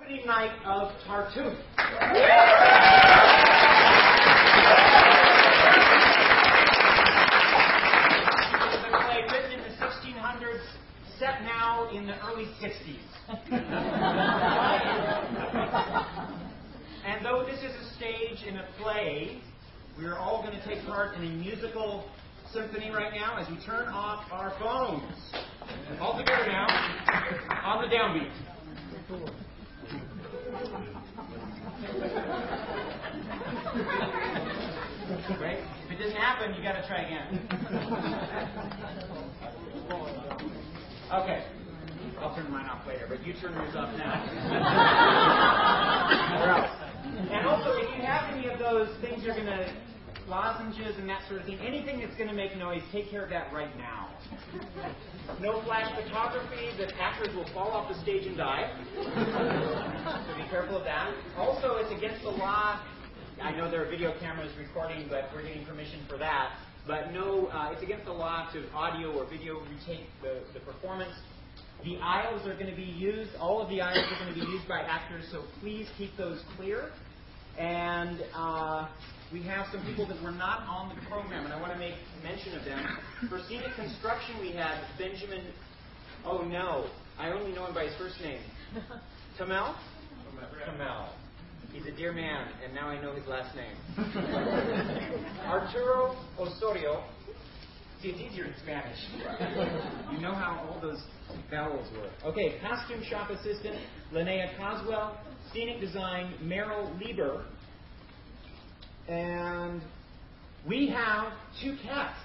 opening night of Tartuffe. It's a play written in the 1600s, set now in the early 60s. And though this is a stage in a play, we are all going to take part in a musical symphony right now as we turn off our phones. All together now, on the downbeat. Great. If it doesn't happen, you got to try again. Okay. I'll turn mine off later, but you turn yours off now. Or else. And also, if you have any of those things you're going to, lozenges and that sort of thing, anything that's going to make noise, take care of that right now. No flash photography, the actors will fall off the stage and die. So be careful of that. Also, it's against the law. I know there are video cameras recording, but we're getting permission for that. But no, it's against the law to audio or video retake the performance. The aisles are going to be used, all of the aisles are going to be used by actors, so please keep those clear. And we have some people that were not on the program, and I want to make mention of them. For scenic construction, we had Benjamin, oh no, I only know him by his first name. Tamel? Tamel. He's a dear man, and now I know his last name. Arturo Osorio. See, it's easier in Spanish. You know how all those vowels work. Okay, costume shop assistant, Linnea Coswell. Scenic design, Meryl Lieber. And we have two casts.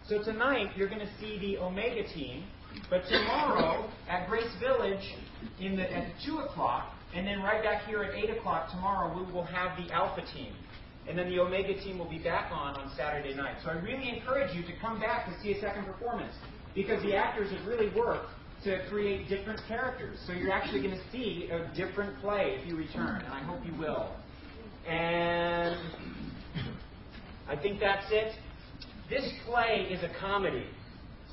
So tonight, you're going to see the Omega team. But tomorrow, at Grace Village, at 2 o'clock, and then right back here at 8 o'clock tomorrow, we will have the Alpha team. And then the Omega team will be back on Saturday night. So I really encourage you to come back to see a second performance, because the actors have really worked to create different characters. So you're actually going to see a different play if you return, and I hope you will. And I think that's it. This play is a comedy,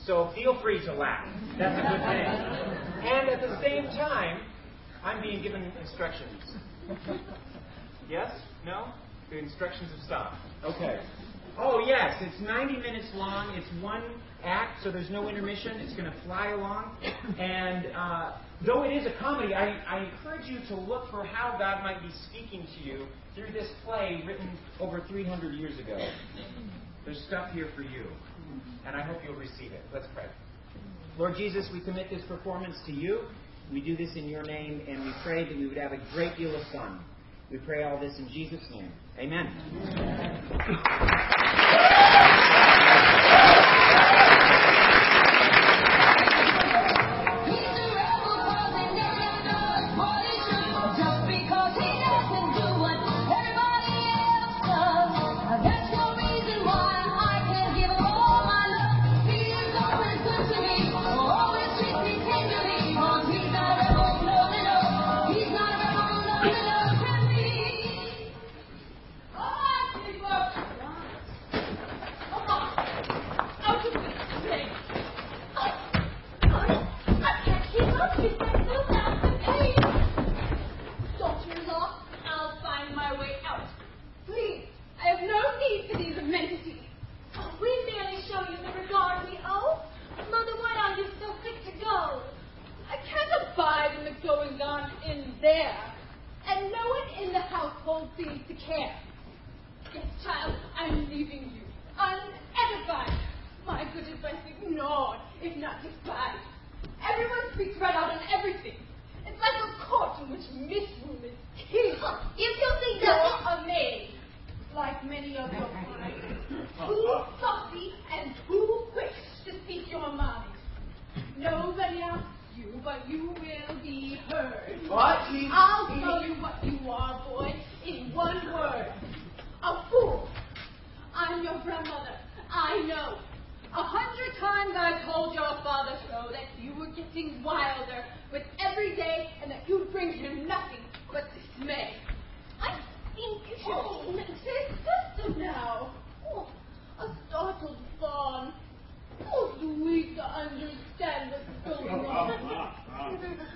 so feel free to laugh. That's a good thing. And at the same time, I'm being given instructions. Yes? No? The instructions have stopped. Okay. Oh, yes, it's 90 minutes long. It's one act, so there's no intermission. It's going to fly along. And though it is a comedy, I encourage you to look for how God might be speaking to you through this play written over 300 years ago. There's stuff here for you, and I hope you'll receive it. Let's pray. Lord Jesus, we commit this performance to you. We do this in your name, and we pray that we would have a great deal of fun. We pray all this in Jesus' name. Amen.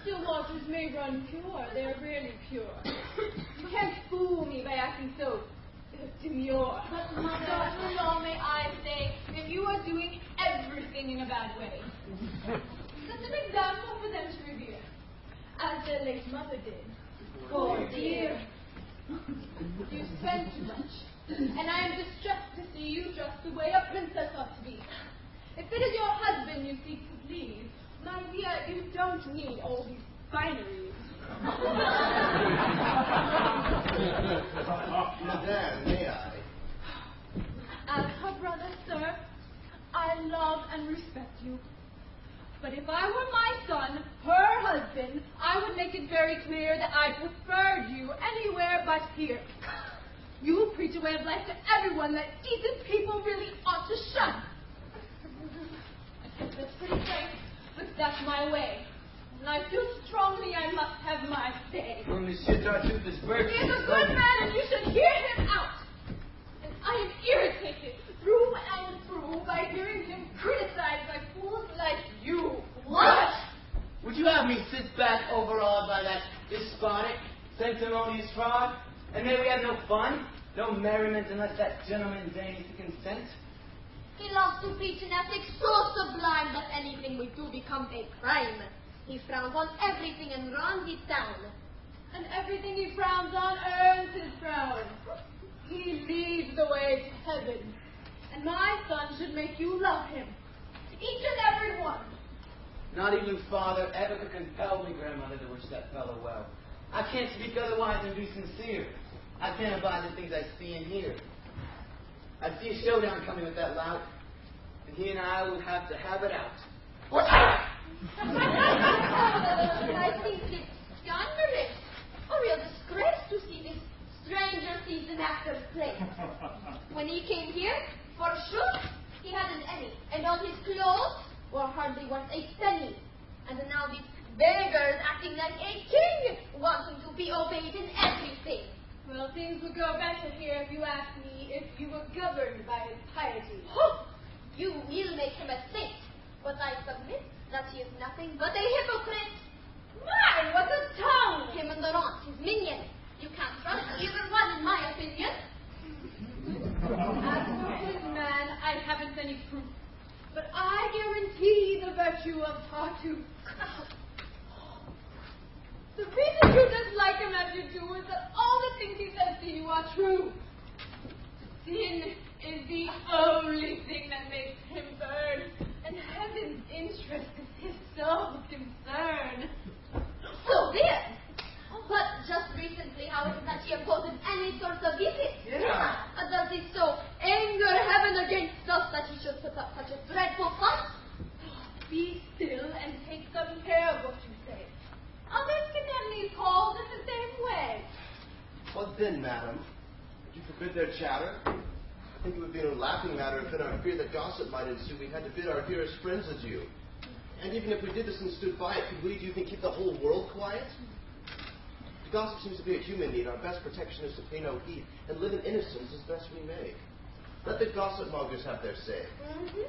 Still watchers may run unpure. They're really pure. You can't fool me by acting so demure. But daughter-in-law, may I say, that you are doing everything in a bad way. Set an example for them to revere, as their late mother did. Poor dear. You spend too much, and I am distressed to see you dressed the way a princess ought to be. If it is your husband you seek to please, my dear, you don't need all these fineries. Madame, may I? As her brother, sir, I love and respect you. But if I were my son, her husband, I would make it very clear that I preferred you anywhere but here. You preach a way of life to everyone that decent people really ought to shun. That's pretty frank, but that's my way. And I feel strongly I must have my say. Well, Monsieur Tartuffe is virtuous. He is a good man, and you should hear him out. And I am irritated through and through by hearing him criticized by fools like you. What? Would you have me sit back overawed by that despotic, sanctimonious fraud? And may we have no fun, no merriment unless that gentleman deigns to consent? He loves to preach an ethic so sublime that anything we do becomes a crime. He frowns on everything and runs it down. And everything he frowns on earns his frown. He leads the way to heaven. And my son should make you love him. Each and every one. Not even father ever could compel me, grandmother, to wish that fellow well. I can't speak otherwise than be sincere. I can't abide the things I see and hear. I see a showdown coming with that lout, and he and I will have to have it out. What's that? I think it's scandalous. A real disgrace to see this stranger seasoned actor play. When he came here, for sure, he hadn't any, and all his clothes were hardly worth a penny. And now these beggars acting like a king, wanting to be obeyed in everything. Well, things would go better here if you asked me if you were governed by his piety. Oh, you will make him a saint, but I submit that he is nothing but a hypocrite. My, what a tongue! Him and Laurent, his minion. You can't trust either one, in my opinion. As for his man, I haven't any proof. But I guarantee the virtue of Tartuffe. The reason you dislike him as you do is that all the things he says to you are true. Sin is the only thing that makes him burn, and heaven's interest is his sole concern. So dear. But just recently, how is it that he opposes any sort of visit? Yeah. Does it so anger heaven against us that he should put up such a dreadful fuss? Be still and take some care of what you say. Others can then be called in the same way. What then, madam? Would you forbid their chatter? I think it would be no laughing matter if in our fear that gossip might ensue, we had to bid our dearest friends adieu. And even if we did this and stood by it, could we, do you think, keep the whole world quiet? The gossip seems to be a human need. Our best protection is to pay no heed and live in innocence as best we may. Let the gossip mongers have their say. Mm-hmm.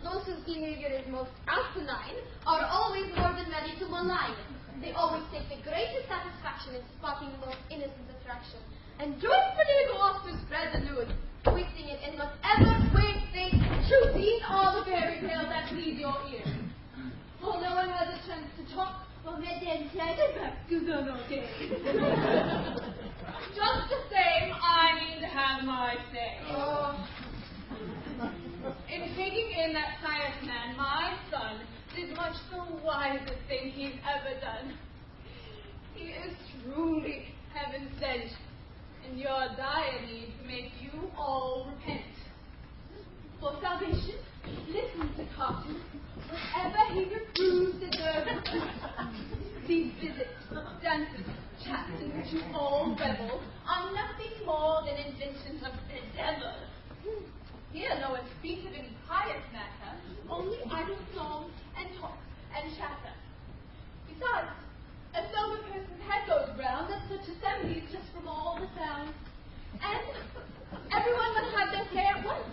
Those whose behavior is most asinine are always more than ready to malign. They always take the greatest satisfaction in spotting the most innocent attraction, and joyfully go off to spread the news, twisting it in whatever way they choose. Eat all the fairy tales that please your ears. For no one has a chance to talk. Just the same, I mean to have my say. In taking in that pious man, my son did much the wisest thing he's ever done. He is truly heaven sent, and your dire need to make you all repent. For salvation, listen to Tartuffe. Whatever he reproves deserves. These visits, dances, chats in which you all revel are nothing more than inventions of the devil. Here no one speaks of any pious matter, only idle songs and talk and chatter. Besides, a sober person's head goes round at such assemblies just from all the sounds, and everyone must have their say at once.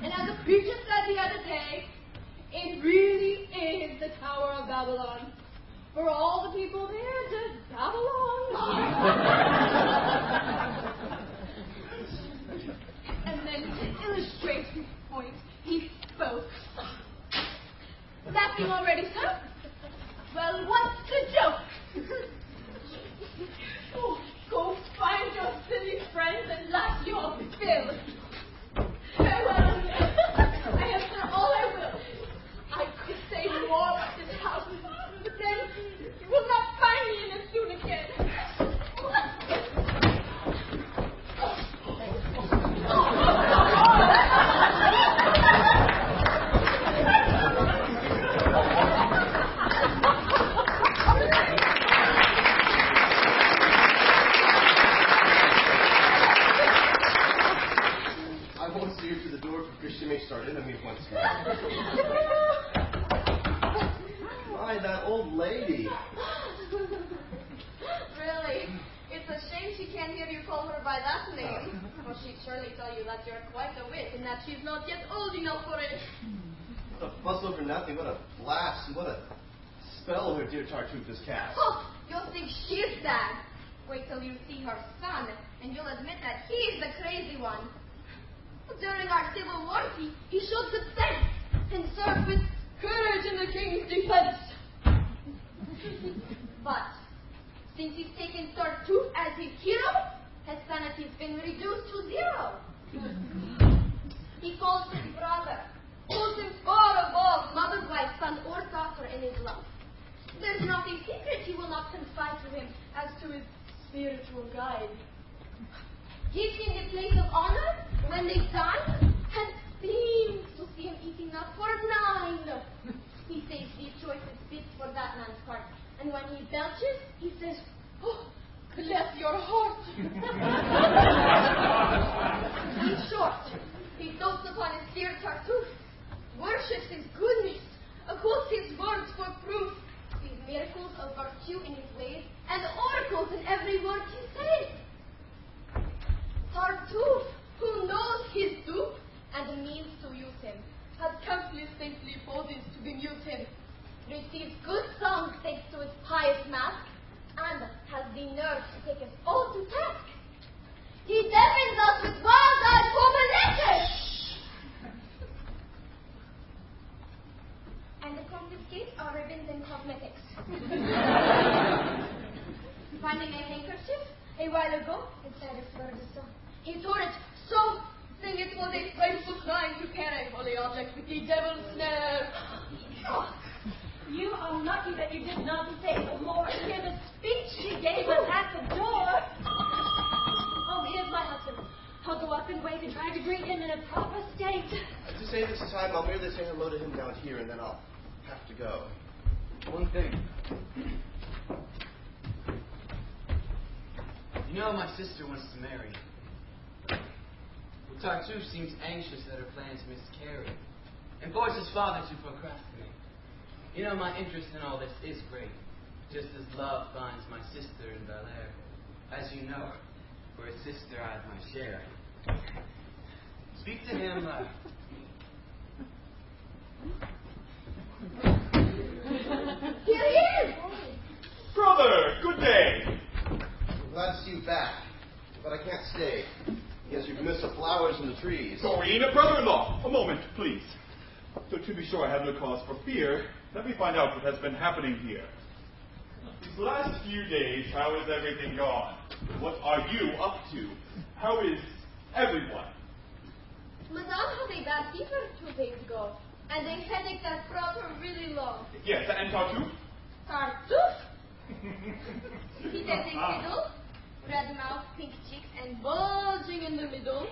And as the preacher said the other day, it really is the Tower of Babylon. for all the people there to gab along. And then to illustrate his point, he spoke. Laughing already, sir? Well, what's the joke? Oh, go find your silly friends and laugh your fill. Farewell. I have done all I will. I could say more about this house, but then you will not find me in it soon again. She may start enemy once more. My, that old lady. Really? It's a shame she can't hear you call her by that name. For she'd surely tell you that you're quite a wit and that she's not yet old enough for it. What a fuss over nothing. What a blast and what a spell her dear Tartuffe has cast. Oh, you'll think she's sad. Wait till you see her son, and you'll admit that he's the crazy one. During our civil war, he showed good sense and served with courage in the king's defense. But since he's taken Tartuffe as his hero, his sanity's been reduced to zero. He calls his brother, holds him far above mother's wife, son, or daughter in his love. There's nothing secret he will not confide to him as to his spiritual guide. Gives him the place of honor when they dine, and seems to see him eating not for 9. He saves these choicest bits for that man's part, and when he belches, he says, "Oh, bless your heart." In short, he dotes upon his dear Tartuffe, worships his goodness, quotes his words for proof, sees miracles of virtue in his ways, and oracles in every word he says. Tartuffe, who knows his dupe and means to use him, has countless saintly poses to bemuse him, receives good songs thanks to his pious mask, and has the nerve to take us all to task. He devils us with wild-eyed formulations! And confiscates our ribbons and cosmetics. Finding a handkerchief a while ago inside a fleur de sol. He tore it so, saying it was a faithful crime to carry holy object with the devil's snare. Oh, you are lucky that you did not say the more and hear the speech she gave us at the door. Oh, here's my husband. I'll go up and wait and try to greet him in a proper state. To save us time, I'll merely say hello to him down here, and then I'll have to go. One thing. You know my sister wants to marry. Tartuffe seems anxious that her plans miscarry, and forces father to procrastinate. You know, my interest in all this is great, just as love finds my sister in Bel Air. As you know, for a sister I have my share. Speak to him. Here he is! Brother, good day. I'm glad to see you back, but I can't stay. Yes, you've missed the flowers and the trees. Doreen, brother-in-law, a moment, please. So to be sure I have no cause for fear, let me find out what has been happening here. These last few days, how is everything gone? What are you up to? How is everyone? Madame had a bad fever 2 days ago, and a headache that brought her really low. Yes, and Tartuffe? Tartuffe? He has a fiddle, red mouth, pink cheeks, and bulging in the middle.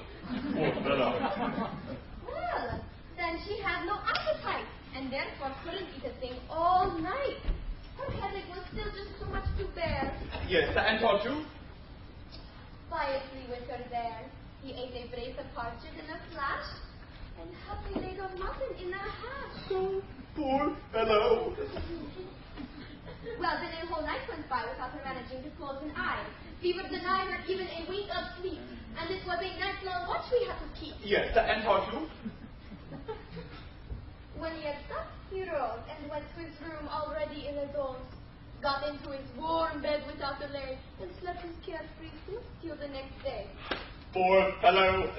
Well, then she had no appetite, and therefore couldn't eat a thing all night. Her headache was still just too much to bear. Yes, and Tartuffe? Quietly with her there, he ate a brace of partridge in a flash, and half a leg of mutton in a hash. Oh, poor fellow. Well, then a whole night went by without her managing to close an eye. Fever denied her even a wink of sleep, and it was a night-long watch we had to keep. Yes, and Tartuffe? When he had supped, he rose and went to his room already in a doze. got into his warm bed without delay, and slept his carefree sleep till the next day. Poor fellow.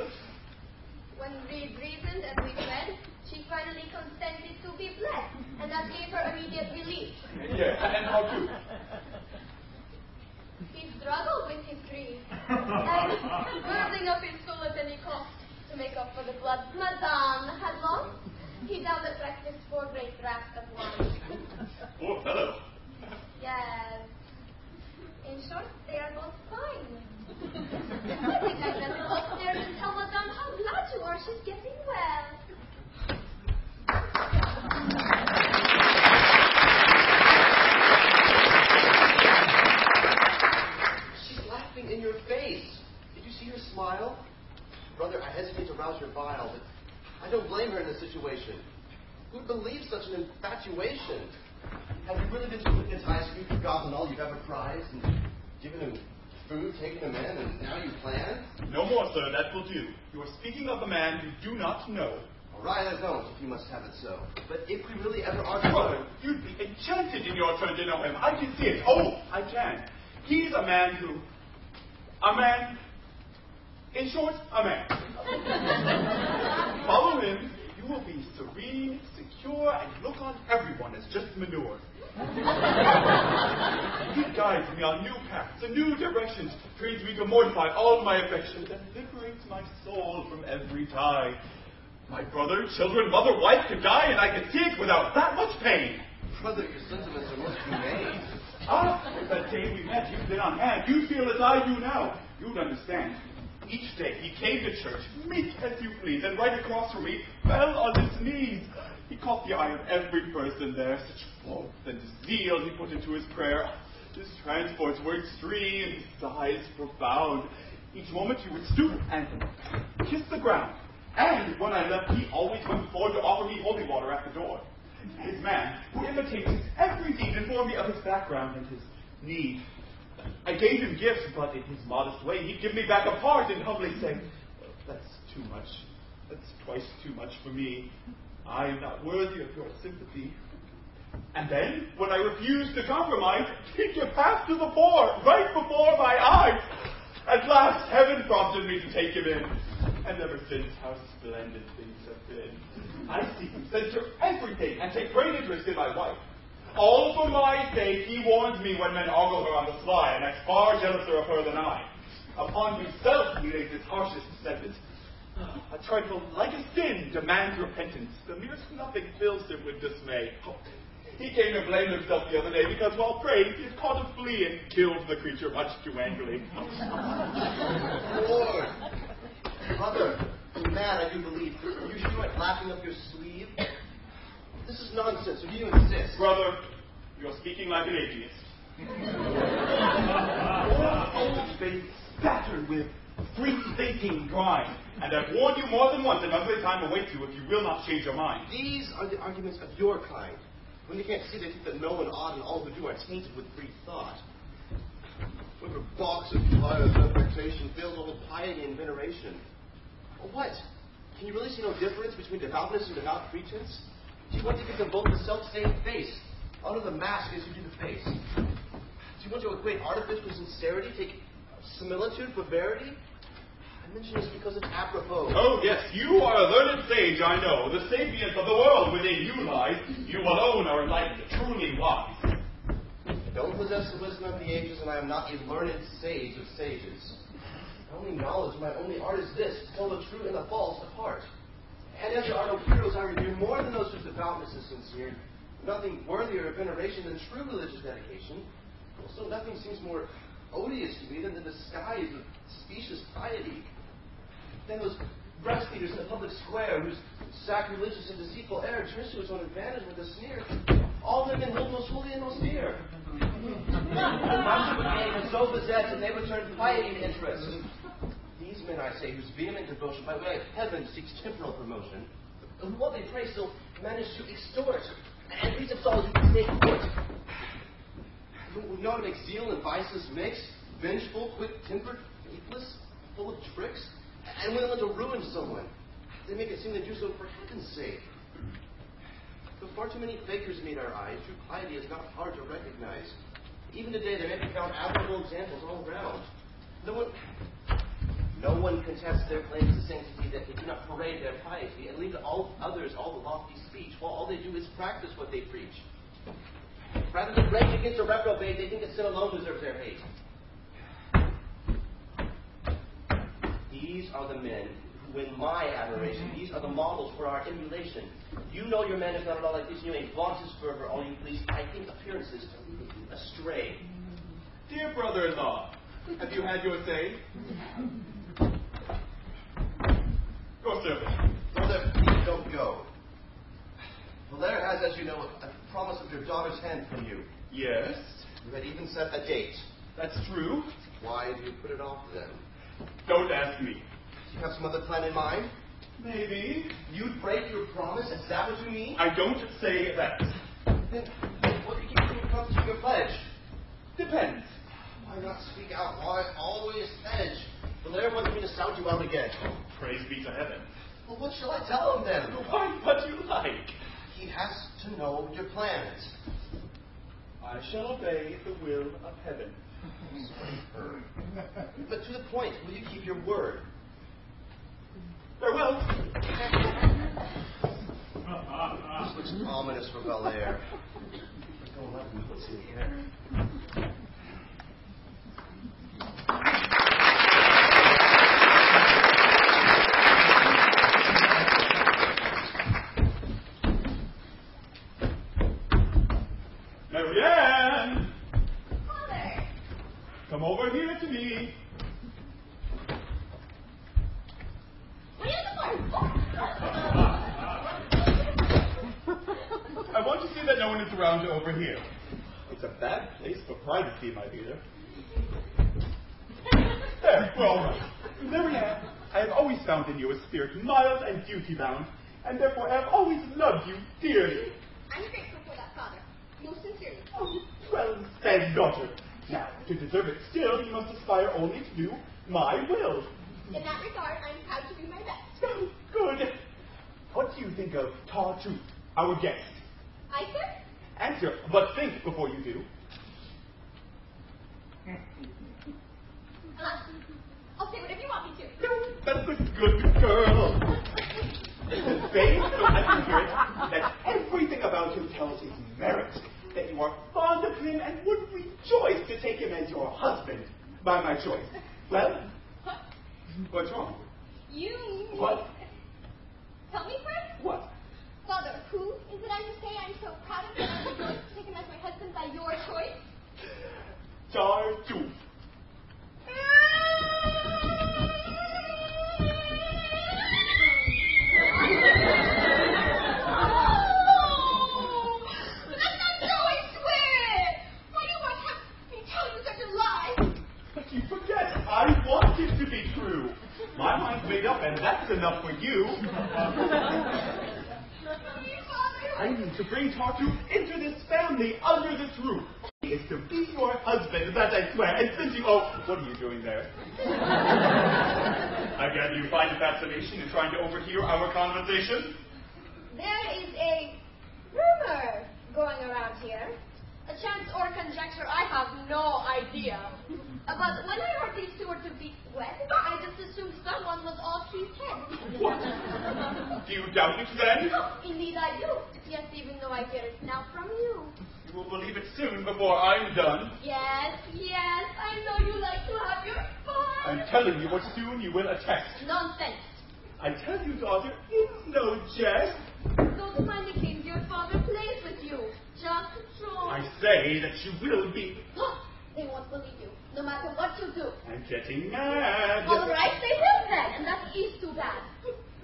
When Reed reasoned and we read, she finally consented to be blessed, and that gave her immediate relief. Yeah, and how to? He struggled with his grief, and building up his soul at any cost to make up for the blood Madame had lost, he doubtless practiced 4 great draughts of wine. Poor fellow. Yes. In short, they are both fine. I think I'd better go upstairs and tell Madame how glad you are she's getting well. She's laughing in your face. Did you see her smile? Brother, I hesitate to rouse your bile, but I don't blame her in this situation. Who'd believe such an infatuation? Have you really been to Lincoln's High School, forgotten all you've ever prized, and given him food, taken him in, and now you plan? No more, sir. That will do. You are speaking of a man you do not know. All right, I don't, if you must have it so. But if we really ever are Brother, you'd be enchanted in your turn to know him. I can see it. Oh, I can. He's a man who... In short, a man. Follow him. You will be serene, secure, and look on everyone as just manure. He guides me on new paths and new directions, trains me to mortify all my affections, and liberates my soul from every tie. My brother, children, mother, wife could die, and I could see it without that much pain. Brother, your sentiments are most humane. Since that day we met, you've been on hand. You feel as I do now. You'd understand. Each day he came to church, meek as you please, and right across from me fell on his knees. He caught the eye of every person there. Such warmth and zeal he put into his prayer. His transports were extreme, his sighs profound. Each moment he would stoop and kiss the ground. And when I left, he always went forward to offer me holy water at the door. His man, who imitates his every deed, informed me of his background and his need. I gave him gifts, but in his modest way, he'd give me back a part and humbly say, "That's too much. That's twice too much for me. I am not worthy of your sympathy." And then, when I refused to compromise, he'd give half to the poor, right before my eyes. At last, heaven prompted me to take him in. And ever since, how splendid things have been. I see him censure everything and take great interest in my wife. All for my sake, he warns me when men ogle her on the sly, and acts far jealouser of her than I. Upon himself he lays his harshest sentence. A trifle like a sin demands repentance. The merest nothing fills him with dismay. He came to blame himself the other day because while praying he had caught a flea and killed the creature much too angrily. Lord! Brother, you're mad, I do believe. Are you sure at laughing up your sleeve? This is nonsense, or do you insist? Brother, you're speaking like an atheist. Your face spattered with free-thinking grime, and I've warned you more than once that ugly time awaits you if you will not change your mind. These are the arguments of your kind. When you can't see, they think that no one ought and all who do are tainted with free thought. Whoever balks at pious affectation fails all piety and veneration. Or what? Can you really see no difference between devoutness and devout pretense? Do you want to give them both the self-same face? Honor the mask as you do the face. Do you want to equate artifice with sincerity? Take similitude for verity? I mention this because it's apropos. Oh, yes, you are a learned sage, I know. The sapience of the world within you lies. You alone are enlightened, truly wise. I don't possess the wisdom of the ages, and I am not a learned sage of sages. My only knowledge, my only art is this, to tell the true and the false apart. And as there are no heroes, I revere more than those whose devoutness is sincere. Nothing worthier of veneration than true religious dedication. Also, nothing seems more odious to me than the disguise of specious piety. Then those breast feeders in the public square, whose sacrilegious and deceitful air turns to its own advantage with a sneer. All women hold most holy and most dear. The master became so possessed that they would turn piety to interest. These men, I say, whose vehement devotion by way of heaven seeks temporal promotion, who what they pray still manage to extort and reach themselves to stay put. We know how to make zeal and vices mix, vengeful, quick-tempered, faithless, full of tricks, and willing to ruin someone. They make it seem to do so for heaven's sake. Though far too many fakers meet our eyes, true piety is not hard to recognize. Even today, there may be found admirable examples all around. No one contests their claims to sanctity that they do not parade their piety and leave to all others all the lofty speech, while all they do is practice what they preach. Rather than rage against a reprobate, they think that sin alone deserves their hate. These are the men who win my admiration. These are the models for our emulation. You know your man is not at all like this, and you may flaunt his fervor all you please. I think appearances are leading you astray. Dear brother-in-law, have you had your say? Go, sir. Brother, please don't go. Valère has, as you know, a promise of your daughter's hand from you. Yes, You had even set a date. that's true. Why do you put it off then? Don't ask me. Do you have some other plan in mind? Maybe. You'd break your promise? Is that what you mean? I don't say that. Then what do you keep from your promise to your pledge? Depends. Why not speak out? Why always hedge? Valère wants me to sound you out again. Praise be to heaven. Well, what shall I tell him then? Why, what you like. He has to know your plans. I shall obey the will of heaven. But to the point, will you keep your word? Farewell. This looks ominous for Valère. I don't like what's in the air. Marianne! Father! Come over here to me. What are you looking for? I want to see that no one is around to overhear. It's a bad place for privacy, my dear. There, we're all right. Marianne, I have always found in you a spirit mild and duty-bound, and therefore I have always loved you dearly. I'm grateful for that, Father. Most sincerely. Oh, well said, daughter. Now, to deserve it still, you must aspire only to do my will. In that regard, I'm proud to do my best. Oh, good. What do you think of Tartuffe, our guest? I, sir? Answer, but think before you do. I'll say whatever you want me to. No, that's a good girl. Say, so I can hear it, that everything about him tells his merit, that you are fond of him and would rejoice to take him as your husband by my choice. Well, what's wrong? You. What? Tell me first. What? Father, who is it I'm to say I'm so proud of that I was going to take him as my husband by your choice? Tartuffe. You forget, I want it to be true. My mind's made up, and that's enough for you. I need to bring Tartuffe into this family, under this roof. He is to be your husband, that I swear. And since you, what are you doing there? I gather you find a fascination in trying to overhear our conversation? There is a rumor going around here. A chance or conjecture, I have no idea. But when I heard these two were to be wed, I just assumed someone was off his head. What? Do you doubt it then? Indeed I do. Yes, even though I hear it now from you. You will believe it soon before I'm done. Yes, I know you like to have your fun. I'm telling you what soon you will attest. Nonsense. I tell you, daughter, it's no jest. Don't mind the games your father plays with you. Just troll. I say that you will be. They won't believe you, no matter what you do. I'm getting mad. All right, they will then, and that is too bad.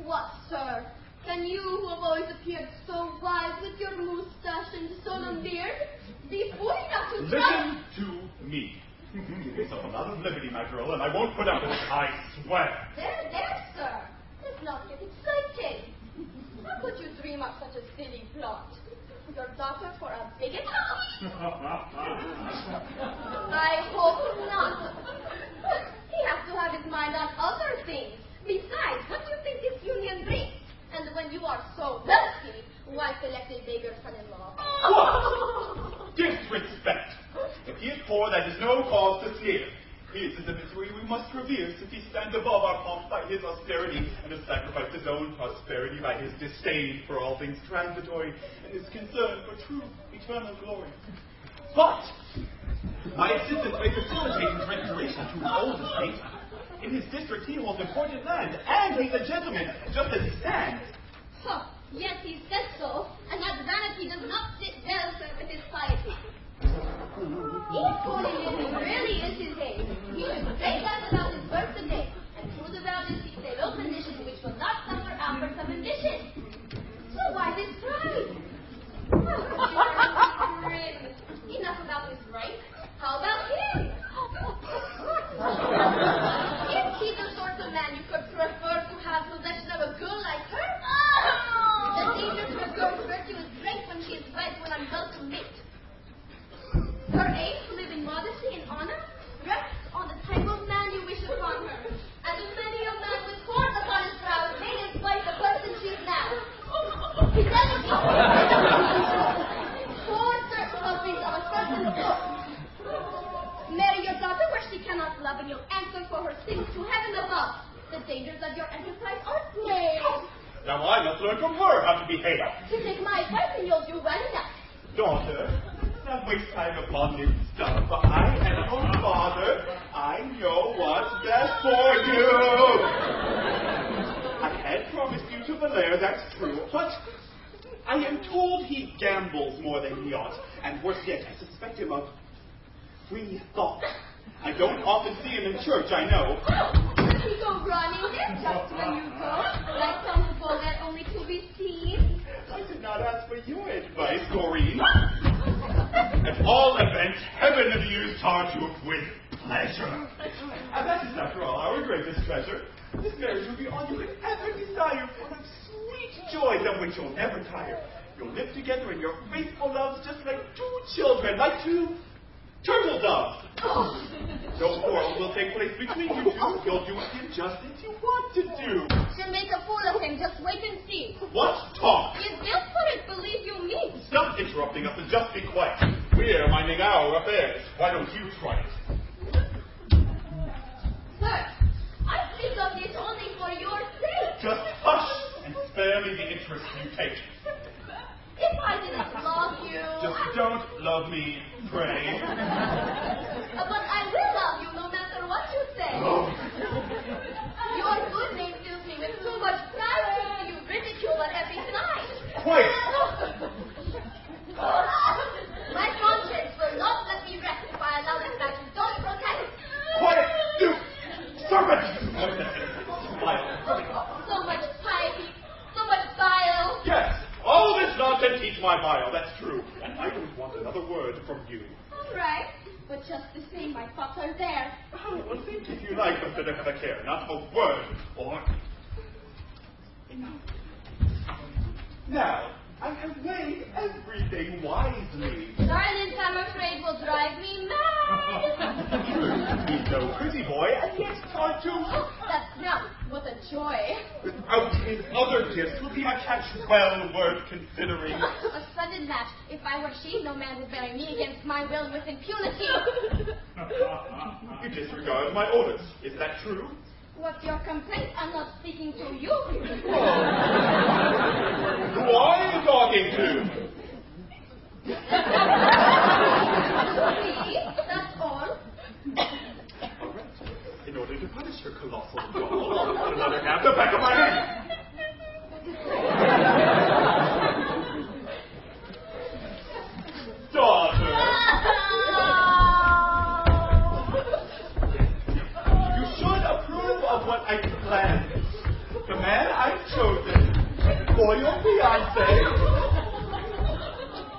What, sir? Can you, who have always appeared so wise with your moustache and solemn beard, be fool enough to Listen to me. Give yourself a lot of liberty, my girl, and I won't put up with it, I swear. There, sir. Let's not get excited. How could you dream up such a silly plot? Your daughter for a bigot? I hope not. He has to have his mind on other things. Besides, what do you think this union brings? And when you are so wealthy, why select a beggar son-in-law? What? Disrespect. If he is for that is no cause to fear. His is the misery we must revere, since he stands above our pomp by his austerity, and has sacrificed his own prosperity by his disdain for all things transitory, and his concern for true eternal glory. But my assistance may facilitate his restoration to his old estate. In his district he holds important land, and he's a gentleman, just as he stands. Huh. Yes, he says so, and that vanity does not sit well, sir, with his piety. If holy living really is his aim, he should break out about his birth today, and through the vows seek a low condition which will not suffer outbursts of ambition. So why this pride? Enough about his rank. How about him? Is he the sort of man you could prefer to have possession of a girl like her? The danger to a girl's virtue is great when she is wed when unwelcome mate. Her aim to live in modesty and honor rests on the type of man you wish upon her, and many a man with cords upon his brow is made in spite the person she is now. Fidelity, poor circumstances of a certain sort. Marry your daughter where she cannot love, and you'll answer for her sins to heaven above. The dangers of your enterprise are great. Now I must learn from her how to behave. To take my advice, and you'll do well enough. Daughter, not waste time upon this stuff. I am your father. I know what's best for you. I had promised you to Valere, that's true, but I am told he gambles more than he ought, and worse yet, I suspect him of free thought. I don't often see him in church, I know. Does he go running there just when you go? Like some people that only to be seen? I did not ask for your advice, Doreen. At all events, heaven views Tartuffe with pleasure. And that is, after all, our greatest treasure. This marriage will be all you could ever desire, full of sweet joys of which you'll never tire. You'll live together in your faithful loves just like two children, like two turtle doves. No quarrel will take place between you two. You'll do with him just as you want to do. She'll make a fool of him. Just wait and see. What talk? He's built for it, believe you me. Stop interrupting us and just be quiet. We're minding our affairs. Why don't you try it? Sir, I speak of this only for your sake. Just hush and spare me the interest you take. If I didn't love you... Just don't love me, pray. But I will love you no matter what you say. Oh. Your good name fills me with too much pride to see you ridicule at every side. Quiet! My conscience will not let me rest if I allow this man to don't protest. Quiet! You servant! Smile. So much piety, so much bile. Yes, all this nonsense eats my bile, that's true. And I don't want another word from you. All right, but just the same, my thoughts are there. Oh, well, think if you like, but have a care, not a word, or... Now, I have weighed everything wisely. Silence, I'm afraid, will drive me mad. He's no pretty boy, and yet Tartuffe. That's not what a joy. Without his other gifts, would be a catch well worth considering. A sudden match. If I were she, no man would marry me against my will and with impunity. You disregard my orders. Is that true? What's your complaint? I'm not speaking to you. Who are you talking to? See? That's all. All right. In order to punish her colossal gall, I'll put another half the back of my head. Daughter. You should approve of what I planned. The man I've chosen for your fiancé.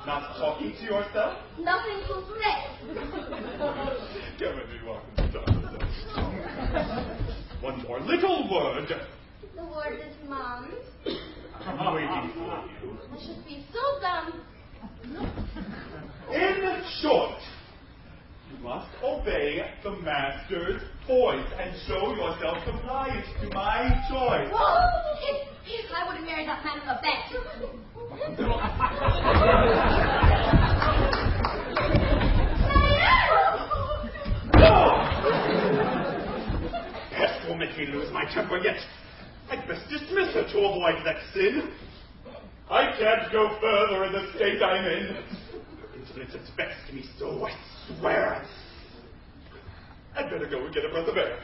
Not talking to yourself? Nothing to say. Give me welcome to Tartuffe. One more little word. The word is mom. I'm waiting for you. I should be so dumb. In short, you must obey the master's voice and show yourself compliant to my choice. Whoa! If I would have married that man in the bed. temper yet. I'd best dismiss her to avoid that sin. I can't go further in the state I'm in. Her insolence has vexed me so, I swear. I'd better go and get a breath of air.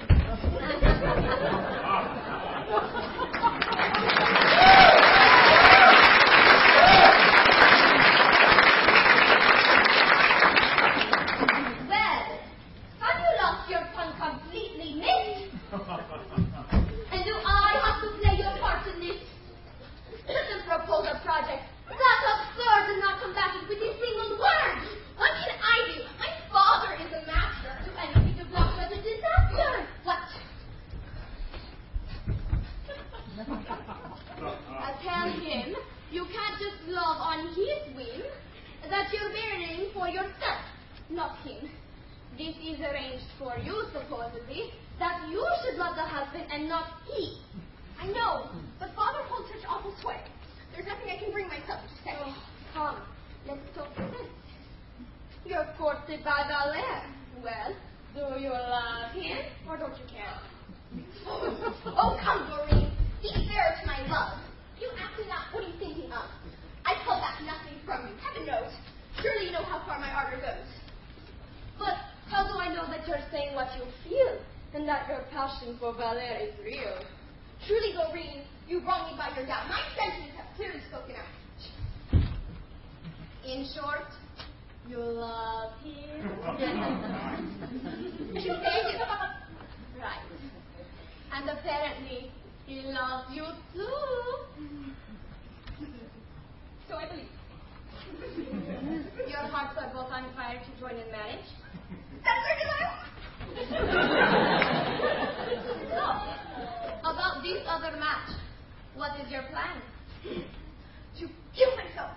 Well, have you lost your fun completely, miss? And do I have to play your part in this? Listen, propose a project. That's absurd and not combated with a single word. What can I do? My father is a master. Do anything to block such a disaster. What? I tell him you can't just love on his whim, that you're marrying for yourself, not him. This is arranged for you, supposedly, that you should love the husband and not he. I know, but father holds such awful sway. There's nothing I can bring myself to say. Oh, come, let's talk sense. You're courted by Valère. Well, do you love him, or don't you care? Oh, come, Doreen. He deserves my love. You ask me not what are you thinking of. I hold back nothing from you. Heaven knows. Surely you know how far my ardor goes. But how do I know that you're saying what you feel, and that your passion for Valère is real? Truly, Doreen, you wrong me by your doubt. My sentiments have clearly spoken out. In short, you love him. You say it. Right. And apparently, he loves you too. So I believe. Your hearts are both on fire to join in marriage. That's regular. So, about this other match, what is your plan? To kill myself.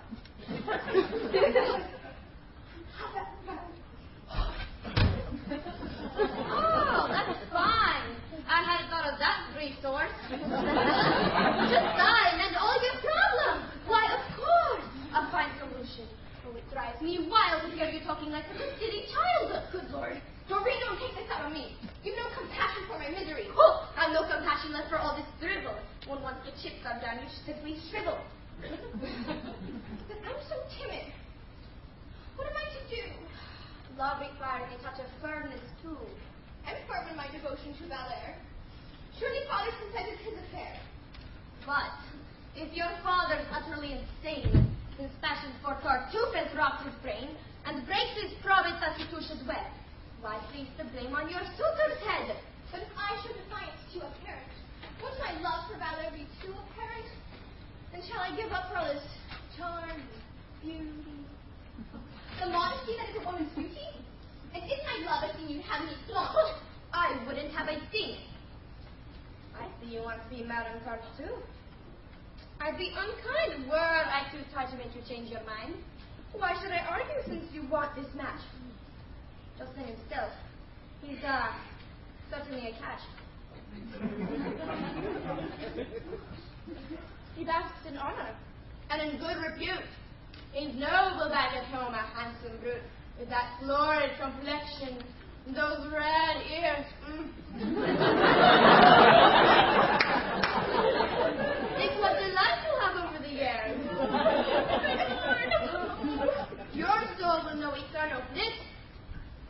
Oh, that's fine. I hadn't thought of that resource. Just die and all your problems. Why, of course, a fine solution. Oh, it drives me wild to hear you talking like such a silly child. Good Lord. Doreen, don't take this out on me. You've no compassion for my misery. Oh, I've no compassion left for all this drivel. When once the chips are down, you simply shrivel. But I'm so timid. What am I to do? Love requires a touch of firmness, too. I'm firm in my devotion to Valère. Surely father's consent is his affair. But if your father's utterly insane, his passion for Tartuffe has rocked his brain and breaks his promise that he too should wed, why place the blame on your suitor's head? But if I should defy it too apparent, won't my love for Valère be too apparent? Then shall I give up for all this charm, beauty, the modesty that is a woman's beauty? And if my love a thing you'd have me flaunt, I wouldn't have a thing. I see you want to be Madame Tartuffe. I'd be unkind were I to try to make you change your mind. Why should I argue since you want this match? Justin himself, he's certainly a catch. He basks in honor and in good repute. He's noble back at home, a handsome brute, with that florid complexion, and those red ears. Think what delight you have over the years. Your soul will know eternal bliss,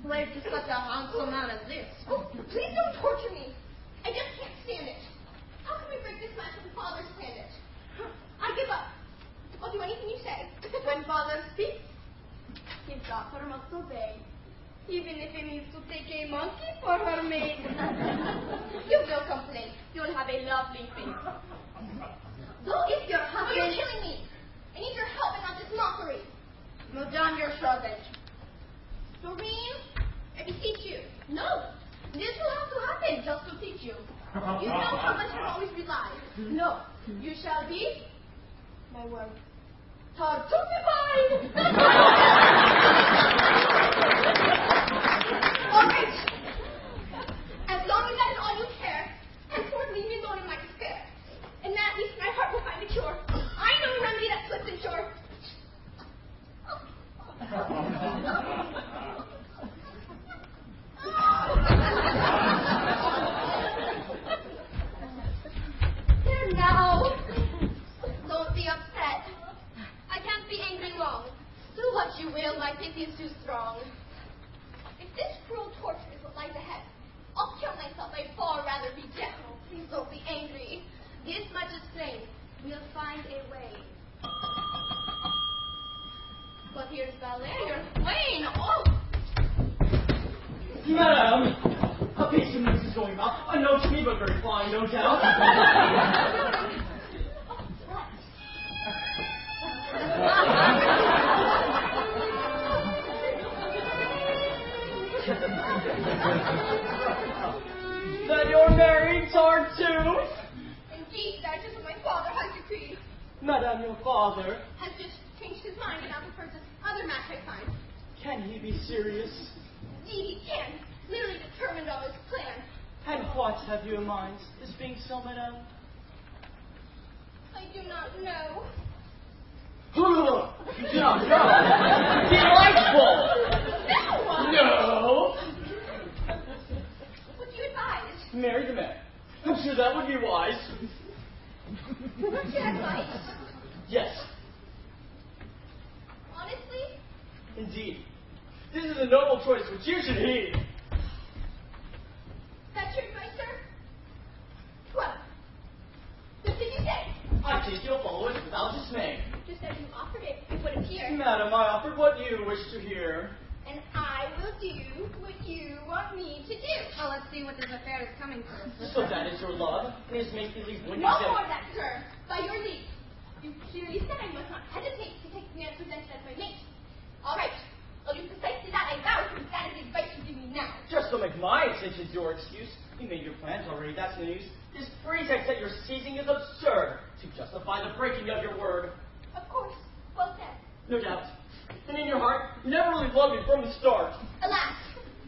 where to such a handsome man as this. Oh, please don't torture me. I just can't stand it. How can we break this match when father's planned it? I give up. I'll do anything you say. When father speaks, his daughter must obey, even if it means to take a monkey for her maid. You will complain. You'll have a lovely face. So if your husband... Oh, you're killing me. I need your help and not this mockery. Madame, you're shortage. Doreen, I beseech you. No, this will have to happen just to teach you. You know how much I've always relied. No, you shall be my word. Tartuffe! All right. As long as that is all you care, henceforth leave me alone in my despair. And that at least my heart will find a cure. I know a remedy that swift and sure. you will, my pity is too strong. If this cruel torture is what lies ahead, I'll kill myself. I'd far rather be gentle. Please don't be angry. This much is plain. We'll find a way. But here's Ballet, your queen. Oh! Madame, a piece of news is going up. A note to me, but very fine, no doubt. That you're married, Tartuffe? Indeed, that is what my father has decreed. Madame, your father, Has just changed his mind and now prefers this other match I find. can he be serious? Indeed, he can. Clearly determined on his plan. And what have you in mind? This being so, Madame? I do not know. No. Delightful! No! What do you advise? Marry the man. I'm sure that would be wise. What's your advice? Yes, Honestly? indeed. This is a noble choice which you should heed. That's your advice, sir? Well, what did you say? I think you'll follow it without dismay. Just as you offered it, it would appear. Madam, I offered what you wish to hear. And I will do what you want me to do. Well, let's see what this affair is coming to. So that is your love, and his make-believe when you No say... more of that, sir. By your leave. You clearly said I must not hesitate to take the man presented as my mate. All right. I'll do precisely that, I vow, since that is the advice you give me now. Just don't make my intentions your excuse. You made your plans already, that's no news. This pretext that you're seizing is absurd to justify the breaking of your word. Of course. Well said. No doubt. And in your heart, you never really loved me from the start. Alas,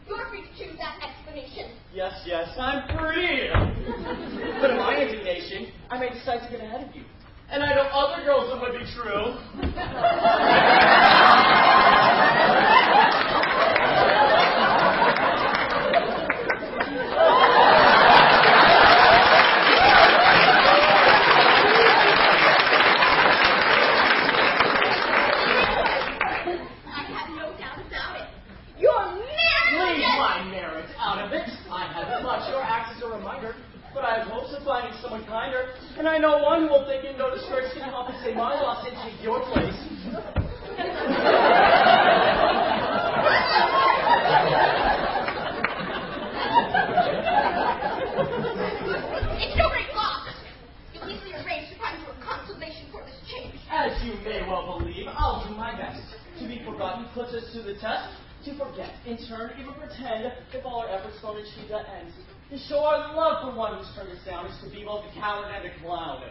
you're free to choose that explanation. Yes, I'm free. But in my indignation, I may decide to get ahead of you. And I know other girls that would be true. I have no doubt about it. Your marriage! Leave my merit out of it. I haven't much. Your act is a reminder. But I have hopes of finding someone kinder. And I know one who will think in no disgrace can compensate my loss and take your place. It's no great loss. You'll easily arrange to find you a consolation for this change. As you may well believe, I'll do my best. To be forgotten puts us to the test. To forget, in turn, even pretend, if all our efforts don't achieve that end. To show our love for one who's turned us down is to be both a coward and a clown.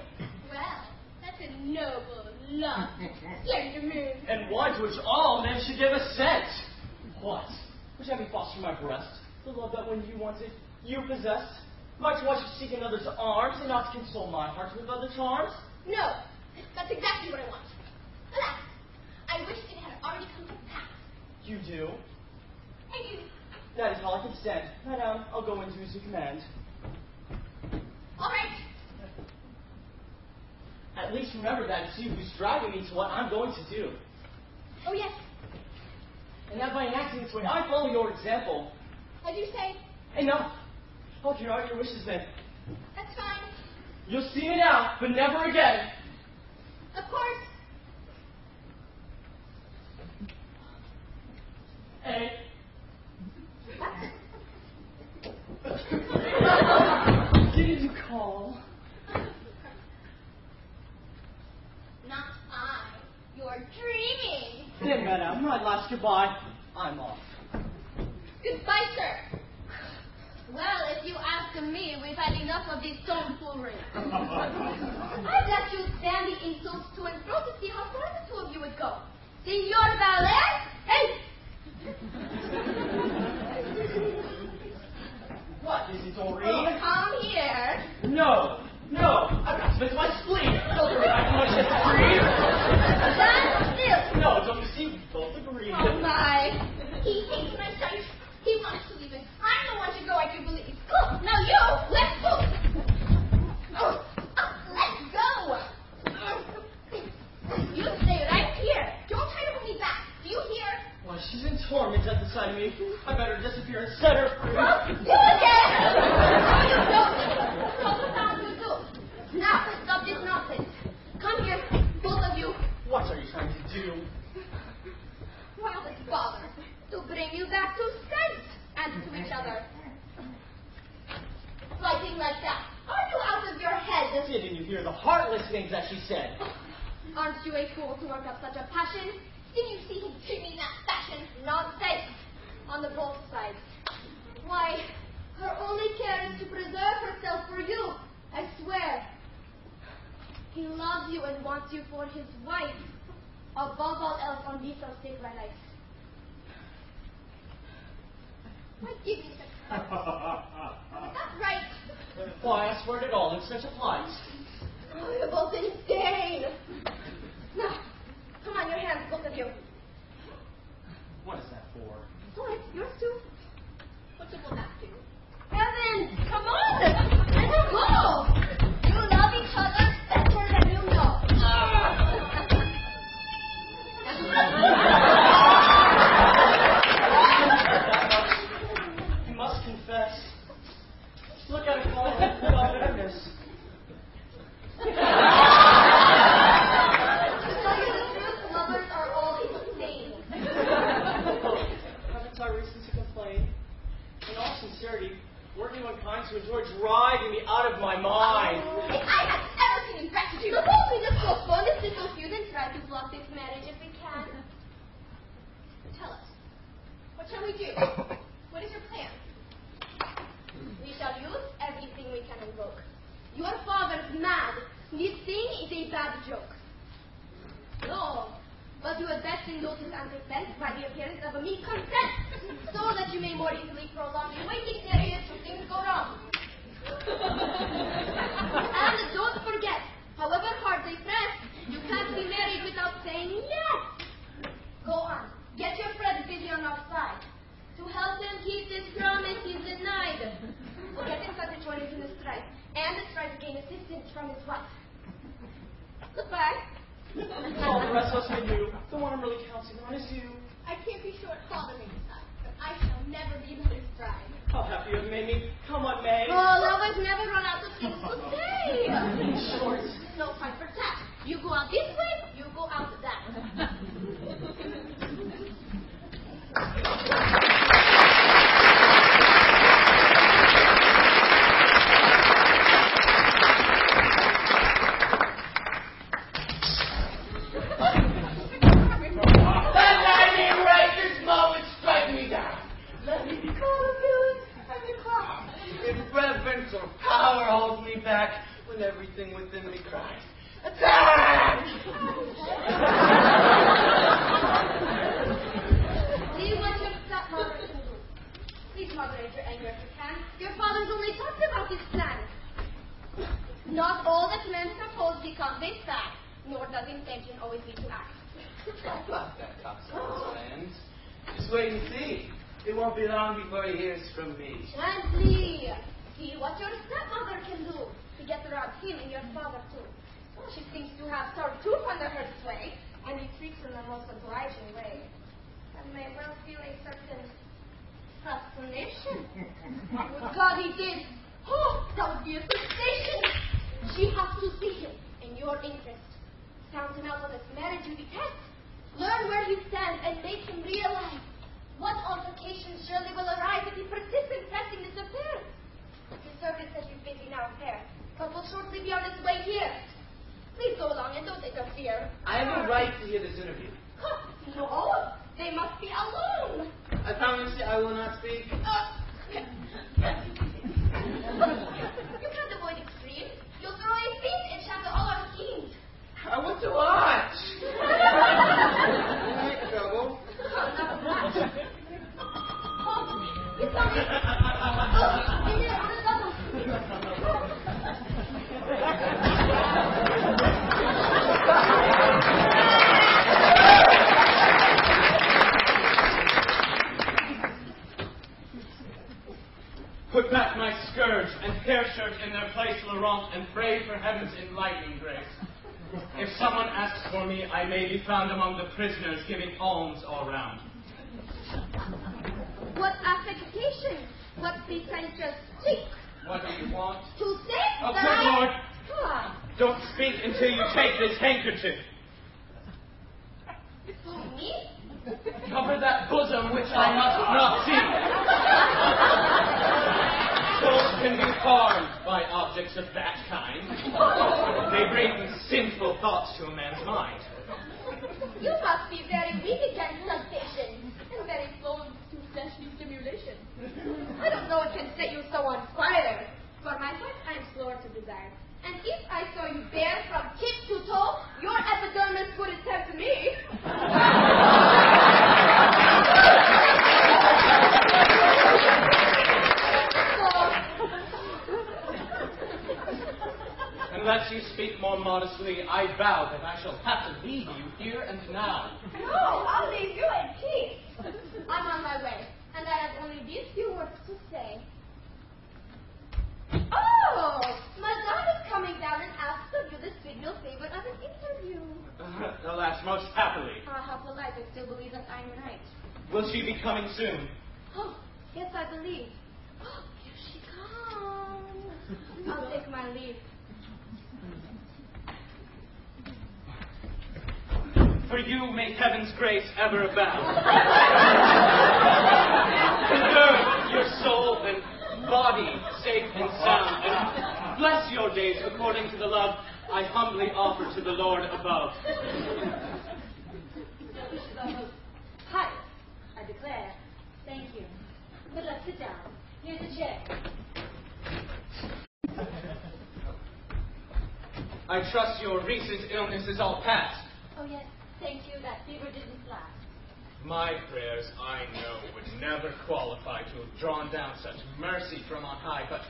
Well, that's a noble love. Slender move. And one to which all men should give assent. What? Which I may foster my breast? The love that when you wanted, you possessed? Might you want to seek another's arms and not console my heart with other charms? No, that's exactly what I want. Alas, I wish it had already come to pass. You do? I do. That is all I can stand. Madame, I'll go and do as you command. All right. At least remember that it's you who's driving me to what I'm going to do. Oh, yes. And that by enacting this way, I follow your example. As you say, Enough. I'll carry out your wishes then. that's fine. You'll see me now, but never again. Of course. And... Didn't you call? Not I. You're dreaming. Then, madame, my last goodbye. I'm off. Goodbye, sir. Well, if you ask me, we've had enough of this tomfoolery. I'd let you stand the insults to and fro to see how far the two of you would go. Senor Valer? Hey! What, is it Doreen? Oh, come here. No. I've got to spit my spleen. Don't worry, I can much get free. Stand still. No, don't you see? We both agree. Oh, my. He hates my sight. He wants to leave it. I'm the one to go, I do believe. Look, now you, let's go. Let's go. You stay right here. Don't try to hold me back. Do you hear? torment at the sight of me. I better disappear and set her free. You again! You don't. What about you do? Now, stop this nonsense. Come here, both of you. What are you trying to do? Well, it's bother to bring you back to sense and to each other. Fighting like that. Are you out of your head? Didn't you hear the heartless things that she said? Aren't you a fool to work up such a passion? Did you see him treat me in that fashion? Nonsense. On the both sides. Why, her only care is to preserve herself for you. I swear. He loves you and wants you for his wife. Above all else on these so sacred life. Why give me such Is that right? Why, I swear it all in such a plight. Oh, you're both insane. Now, come on, your hands, both of you. What is that for? Oh, it's yours too. What you will have to? Heavens, come on! Let her go! You love each other better than you know. You must confess. Look at it all without bitterness. To tell you the truth, lovers are all insane. Haven't I reason to complain? In all sincerity, weren't you unkind to enjoy driving me out of my mind? If I had ever seen ingratitude, suppose we just postpone this little feud and try to block this marriage if we can. Tell us, what shall we do? What is your plan? We shall use everything we can invoke. Your father's mad. This thing is a bad joke. No, but you had best indulge his consent by the appearance of a meek consent, so that you may more easily prolong the waiting period should things go wrong. And don't forget, however hard they press, you can't be married without saying yes. Go on, get your friends busy on our side. To help them keep this promise he's denied. We'll get in touch with join in the strife, and try to gain assistance from his wife. Goodbye. All the rest of us may do. The one I'm really counting on is you. I can't be sure father may decide, but I shall never be his bride. How happy you have made me. Come on, May. Oh, lovers never run out of things to say. In short, No time for chat. You go out this way, you go out that. Or power holds me back when everything within me cries, attack! See what your stepmother can do. Please moderate your anger if you can. Your father's only talked about his plan. Not all that men propose becomes a fact, nor does intention always lead to act. Not that cocksucker's plans. Just wait and see. It won't be long before he hears from me. Gently. See what your stepmother can do to get around him and your father too. Well, she seems to have Tartuffe under her sway, and he treats her in the most obliging way. And may well feel a certain fascination. Would God he did. Oh, that would be a sensation. She has to see him in your interest. Sound him out on this marriage you detest. Learn where he stands and make him realize what altercations surely will arise if he persists in pressing this affair. His servant says he's busy now here, but will shortly be on his way here. Please go along and don't interfere. I have a right to hear this interview. Huh, no, they must be alone. I promise you I will not speak. You can't avoid extremes. You'll throw a fit and shatter all our schemes. I want to watch. Make trouble. Oh, not much. Oh, it's coming. Oh, in here, on the double. put back my scourge and hair shirt in their place, Laurent, and pray for heaven's enlightening grace. If someone asks for me, I may be found among the prisoners giving alms all round. What affectation? What pretentious cheek? What do you want? To say Oh, that good Lord! Come on. Don't speak until you take this handkerchief. For me? Cover that bosom which I must not see. Souls can be harmed by objects of that kind. They bring sinful thoughts to a man's mind. You must be very weak against temptation and very prone to fleshly stimulation. I don't know what can set you so on fire. For my part, I'm slower to desire. And if I saw you bare from tip to toe, your epidermis wouldn't tempt me. Unless you speak more modestly, I vow that I shall have to leave you here and now. No, I'll leave you in peace. I'm on my way, and I have only these few words to say. Oh, Madame is coming down and asks of you the signal favor of an interview. Alas, most happily. Ah, how polite. I still believe that I'm right. Will she be coming soon? Oh, yes, I believe. Oh, here she comes. I'll take my leave. For you may heaven's grace ever abound. Preserve your soul and body safe and sound, and bless your days according to the love I humbly offer to the Lord above. Hi, I declare. Thank you. But let's sit down. Here's a chair. I trust your recent illness is all past. Oh, yes. Thank you. That fever didn't last. My prayers, I know, would never qualify to have drawn down such mercy from on high, but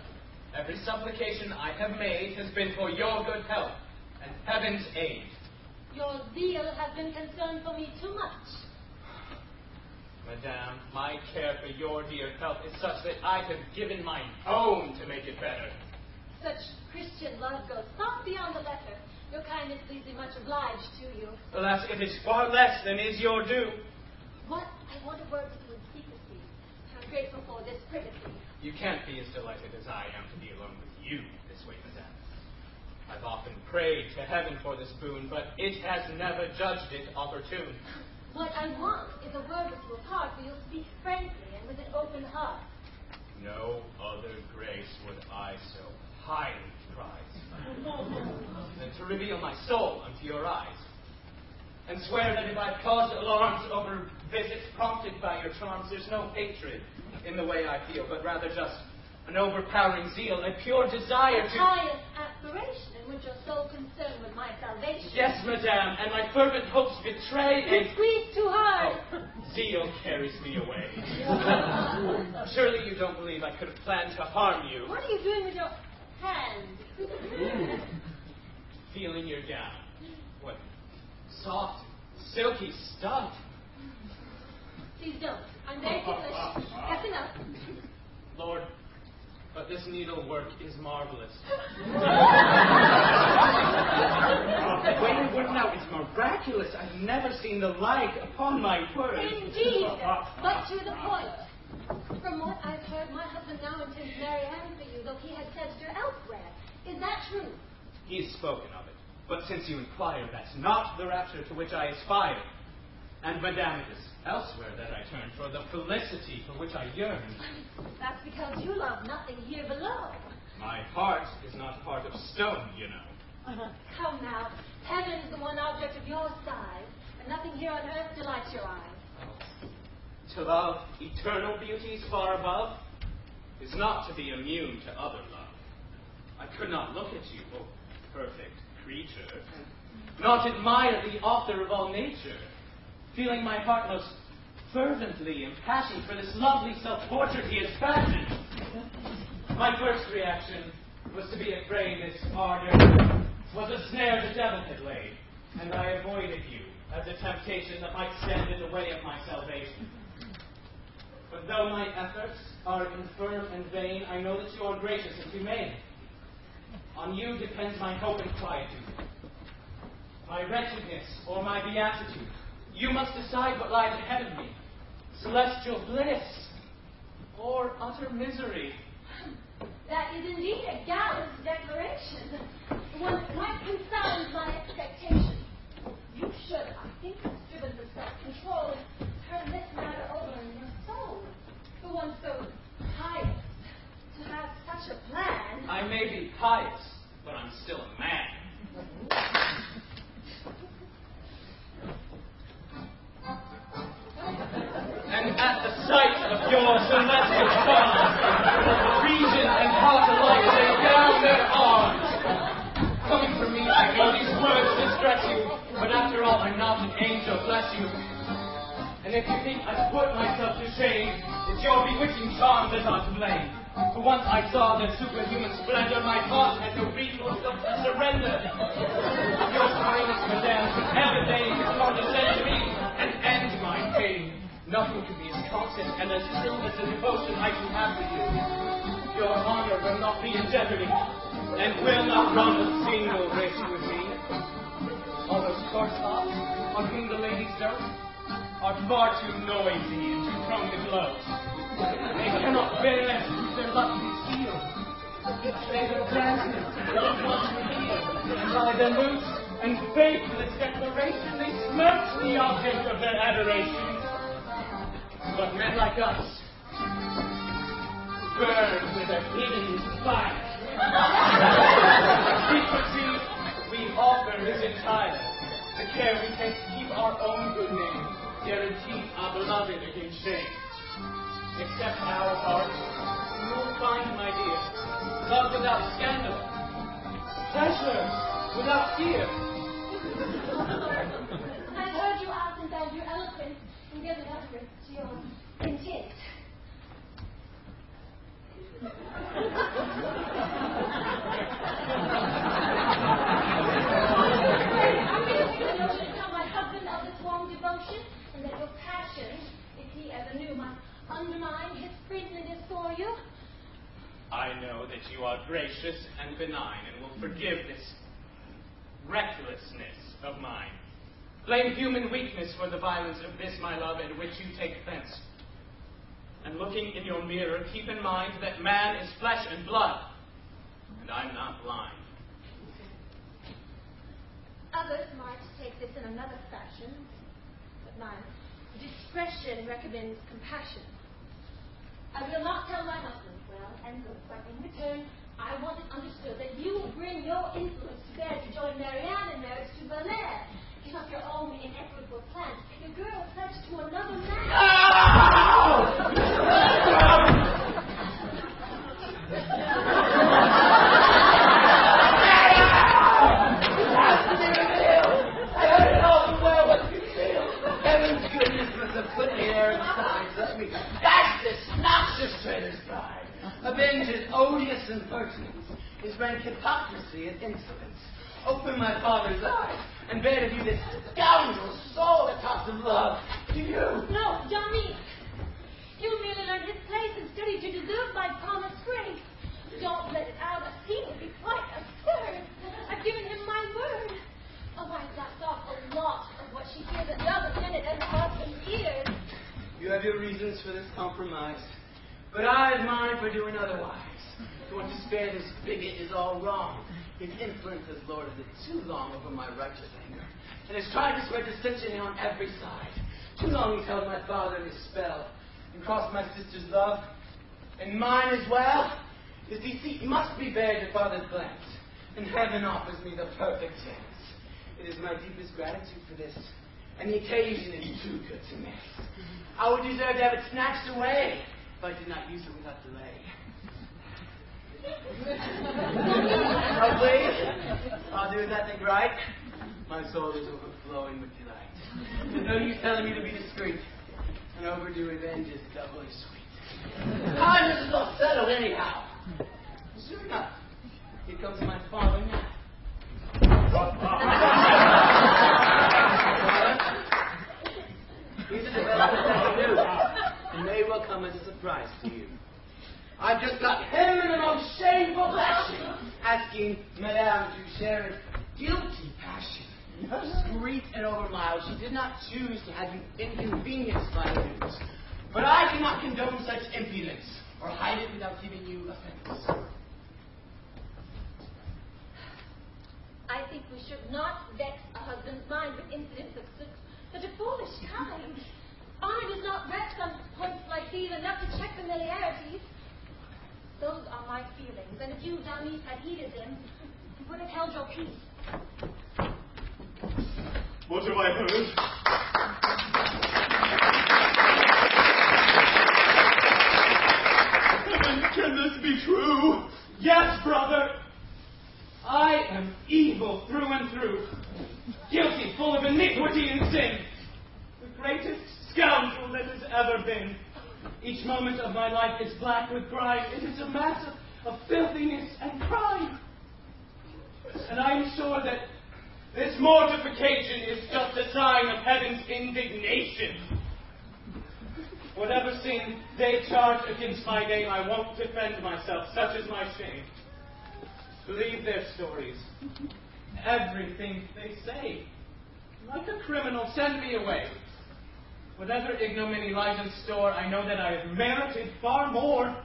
every supplication I have made has been for your good health and heaven's aid. Your zeal has been concerned for me too much. Madame, my care for your dear health is such that I have given my own to make it better. Such Christian love goes far beyond the letter. Your kindness leaves me much obliged to you. Alas, it is far less than is your due. What? I want a word with you in secrecy. I'm grateful for this privacy. You can't be as delighted as I am to be alone with you this way, Madame. I've often prayed to heaven for this boon, but it has never judged it opportune. What I want is a word with you apart, where you'll speak frankly and with an open heart. No other grace would I so highly prize than to reveal my soul unto your eyes, and swear that if I've caused alarms over visits prompted by your charms, there's no hatred in the way I feel, but rather just an overpowering zeal, a pure desire to... pious aspiration in which your soul concerned with my salvation. Yes, Madame, and my fervent hopes betray You squeeze too hard. Oh, zeal carries me away. Surely you don't believe I could have planned to harm you. What are you doing with your hands? Feeling your gown. What soft, silky stuff. Please don't. I'm very ticklish. That's enough. Lord, but this needlework is marvelous. The way you work now is miraculous. I've never seen the like, upon my word. Indeed, but to the point. From what I've heard, my husband now intends to marry Anne for you, though he has sent her elsewhere. Is that true? He's spoken of it. But since you inquire, that's not the rapture to which I aspire. And, Madame, it is elsewhere that I turn for the felicity for which I yearn. That's because you love nothing here below. My heart is not heart of stone, you know. Come now. Heaven is the one object of your size, and nothing here on earth delights your eyes. To love eternal beauties far above is not to be immune to other love. I could not look at you, oh perfect creature, and not admire the author of all nature, feeling my heart most fervently impassioned for this lovely self-portrait he has fashioned. My first reaction was to be afraid this ardor was a snare the devil had laid, and I avoided you as a temptation that might stand in the way of my salvation. But though my efforts are infirm and vain, I know that you are gracious and humane. On you depends my hope and quietude, my wretchedness or my beatitude. You must decide what lies ahead of me. Celestial bliss or utter misery. That is indeed a gallant declaration. One that quite confounds my expectations. You should, I think, have striven for self-control and turn this matter over in your soul. For one so pious, to have such a plan. I may be pious, but I'm still a man. And at the sight of your celestial form, region and heart alike lay down their arms. Coming from me, I know these words distress you, but after all, I'm not an angel, bless you. And if you think I've put myself to shame, it's your bewitching charm that I'm to blame. For once I saw their superhuman splendor, my heart had no recourse but to surrender. Your kindness, madame, could ever deign to condescend to me and end my pain. Nothing could be as constant and as true as the devotion I can have for you. Your honor will not be in jeopardy, and will not run a single risk with me. All those coarse thoughts on whom the ladies dote are far too noisy and too prone to gloat. They cannot bear to keep their love concealed. They their glances, their once revealed, and by their loose and faithless declaration, they smirch the object of their adoration. But men like us burn with a hidden fire. The secrecy we offer is entire. The care we take to keep our own good name guarantees our beloved against shame. Accept our hearts, and you'll find, my dear, love without scandal, pleasure without fear. I've heard you out and found your eloquence and given utterance to your intent. My husband of this warm devotion, and that your passion, if he ever knew, might undermine his friendliness for you. I know that you are gracious and benign, and will forgive this recklessness of mine. Blame human weakness for the violence of this, my love, at which you take offense. And looking in your mirror, keep in mind that man is flesh and blood, and I'm not blind. Others might take this in another fashion, but my discretion recommends compassion. I will not tell my husband well and good, but in return, I want it understood that you will bring your influence to bear to join Marianne in marriage to Valère. Give up your own inequitable plans. Your girl pledged to another man. Heaven's goodness must have put the air inside. Let me dash this noxious traitor's pride. Avenge his odious impertinence, his rank hypocrisy and insolence. Open my father's eyes and bear to view this scoundrel soul that talks of love to you. No, Johnny. You merely learned his place and studied to deserve my promised grace. Don't let it out. He would be quite absurd. I've given him my word. A wife knocks off a lot of what she hears a dozen minute and husband's ears. You have your reasons for this compromise, but I have mine for doing otherwise. To want to spare this bigot is all wrong. His influence has lorded it too long over my righteous anger, and has tried to spread dissension on every side. Too long he's held my father in his spell, and crossed my sister's love, and mine as well. His deceit must be bared to father's glance, and heaven offers me the perfect chance. It is my deepest gratitude for this, and the occasion is too good to miss. I would deserve to have it snatched away if I did not use it without delay. Oh, please. I'll do as I think right. My soul is overflowing with delight. No use telling me to be discreet. An overdue revenge is doubly sweet. Kindness is all settled anyhow. Sure enough, here comes my father now. These are developments that you knew, and they will come as a surprise to you. I've just got him in the most shameful fashion, asking Madame to share his guilty passion. Discreet and overmild, she did not choose to have you inconvenienced by the news. But I cannot condone such impudence, or hide it without giving you offense. I think we should not vex a husband's mind with incidents of such a foolish kind. Honor does not rest on points like these enough to check familiarities. Those are my feelings, and if you, Downies, had heeded them, you would have held your peace. What have I heard? Can this be true? Yes, brother. I am evil through and through. Guilty, full of iniquity and sin. The greatest scoundrel that has ever been. Each moment of my life is black with grime. It is a mass of filthiness and crime. And I am sure that this mortification is just a sign of heaven's indignation. Whatever sin they charge against my name, I won't defend myself. Such is my shame. Believe their stories. Everything they say. Like a criminal, send me away. Whatever ignominy lies in store, I know that I have merited far more.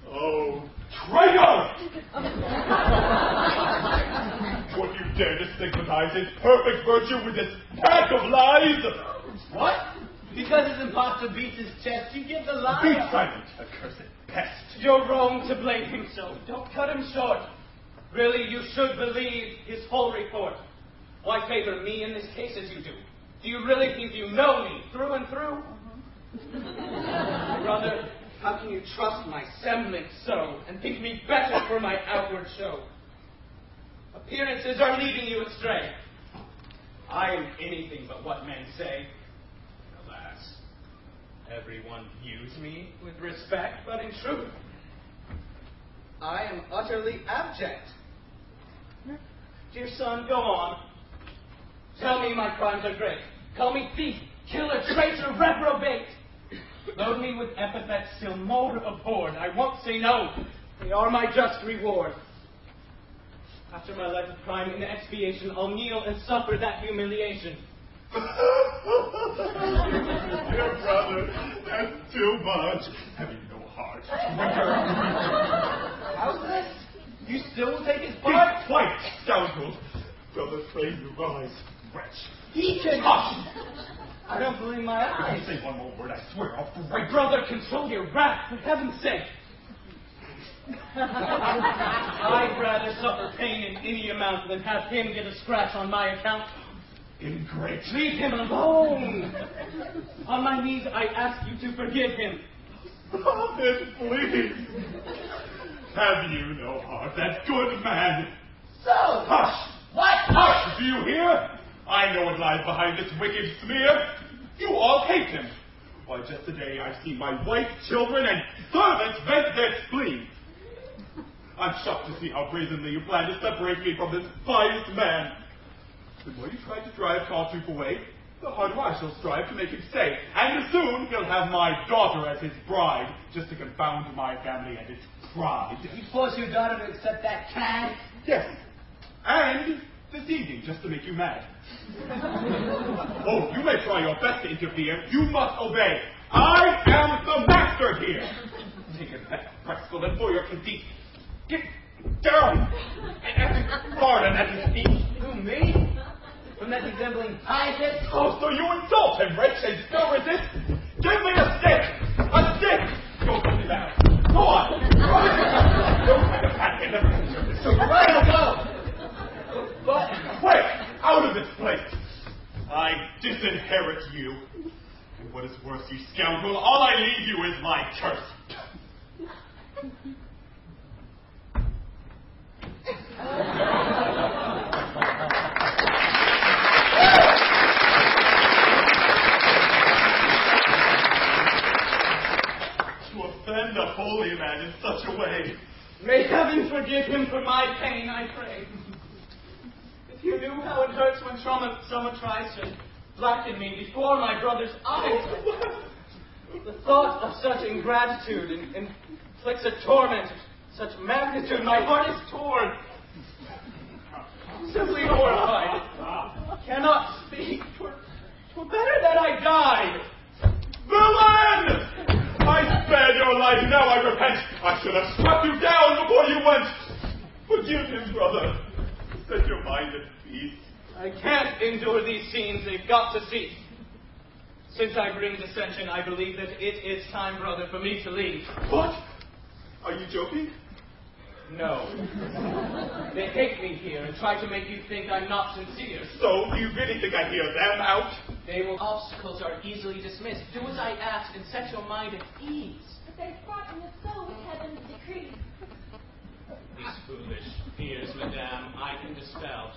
Oh, traitor! Would you dare to stigmatize his perfect virtue with this pack of lies? What? Because his impostor beats his chest, you give the lie? Be silent, accursed pest. You're wrong to blame him so. Don't cut him short. Really, you should believe his whole report. Why favor me in this case as you do? Do you really think you know me through and through? Brother, how can you trust my semblance so and think me better for my outward show? Appearances are leading you astray. I am anything but what men say. Alas, everyone views me with respect, but in truth, I am utterly abject. Dear son, go on. Tell me my crimes are great. Call me thief, killer, traitor, reprobate. Load me with epithets still more abhorred. I won't say no. They are my just reward. After my life of crime in expiation, I'll kneel and suffer that humiliation. Dear brother, that's too much. Have you no heart? How's this? You still will take his Be part? quiet, scoundrel. Brother, frame you rise, wretch. He can. Hush! I don't believe my If eyes. you say one more word, I swear I'll break. Brother, control your wrath, for heaven's sake. I'd rather suffer pain in any amount than have him get a scratch on my account. Ingrate. Leave him alone. On my knees, I ask you to forgive him. Then please. Have you no heart, that good man? So, Hush! what? Hush! Do you hear? I know what lies behind this wicked smear. You all hate him. Why, just today I've seen my wife, children, and servants vent their spleen. I'm shocked to see how brazenly you plan to separate me from this pious man. The more you try to drive Tartuffe away, the harder I shall strive to make him stay. And soon he'll have my daughter as his bride, just to confound my family and its pride. You force your daughter to accept that cad? Yes. And this evening, just to make you mad. Oh, you may try your best to interfere. You must obey. I am the master here. Take it back, rascal, and for your conceit. Get down and ask pardon at his feet. Who, me? From that resembling pietist? Oh, so you insult him, wretch, and still resist? Give me a stick! A stick! Go put me down. Go on! Don't like a pack in the So right I'll go. But quick! Out of this place! I disinherit you. And what is worse, you scoundrel, all I leave you is my curse. To offend a holy man in such a way. May heaven forgive him for my pain, I pray. If you knew how it hurts when someone tries to blacken me before my brother's eyes. The thought of such ingratitude inflicts a torment of such magnitude. My heart is torn. Simply horrified. Cannot speak. 'Twere better that I died. Villain! have struck you down before you went. Forgive him, brother. Set your mind at peace. I can't endure these scenes. They've got to cease. Since I bring dissension, I believe that it is time, brother, for me to leave. What? Are you joking? No. They hate me here and try to make you think I'm not sincere. So, do you really think I hear them out? Obstacles are easily dismissed. Do as I ask and set your mind at ease. But they frighten us so with heaven's decree. These foolish fears, madame, I can dispel.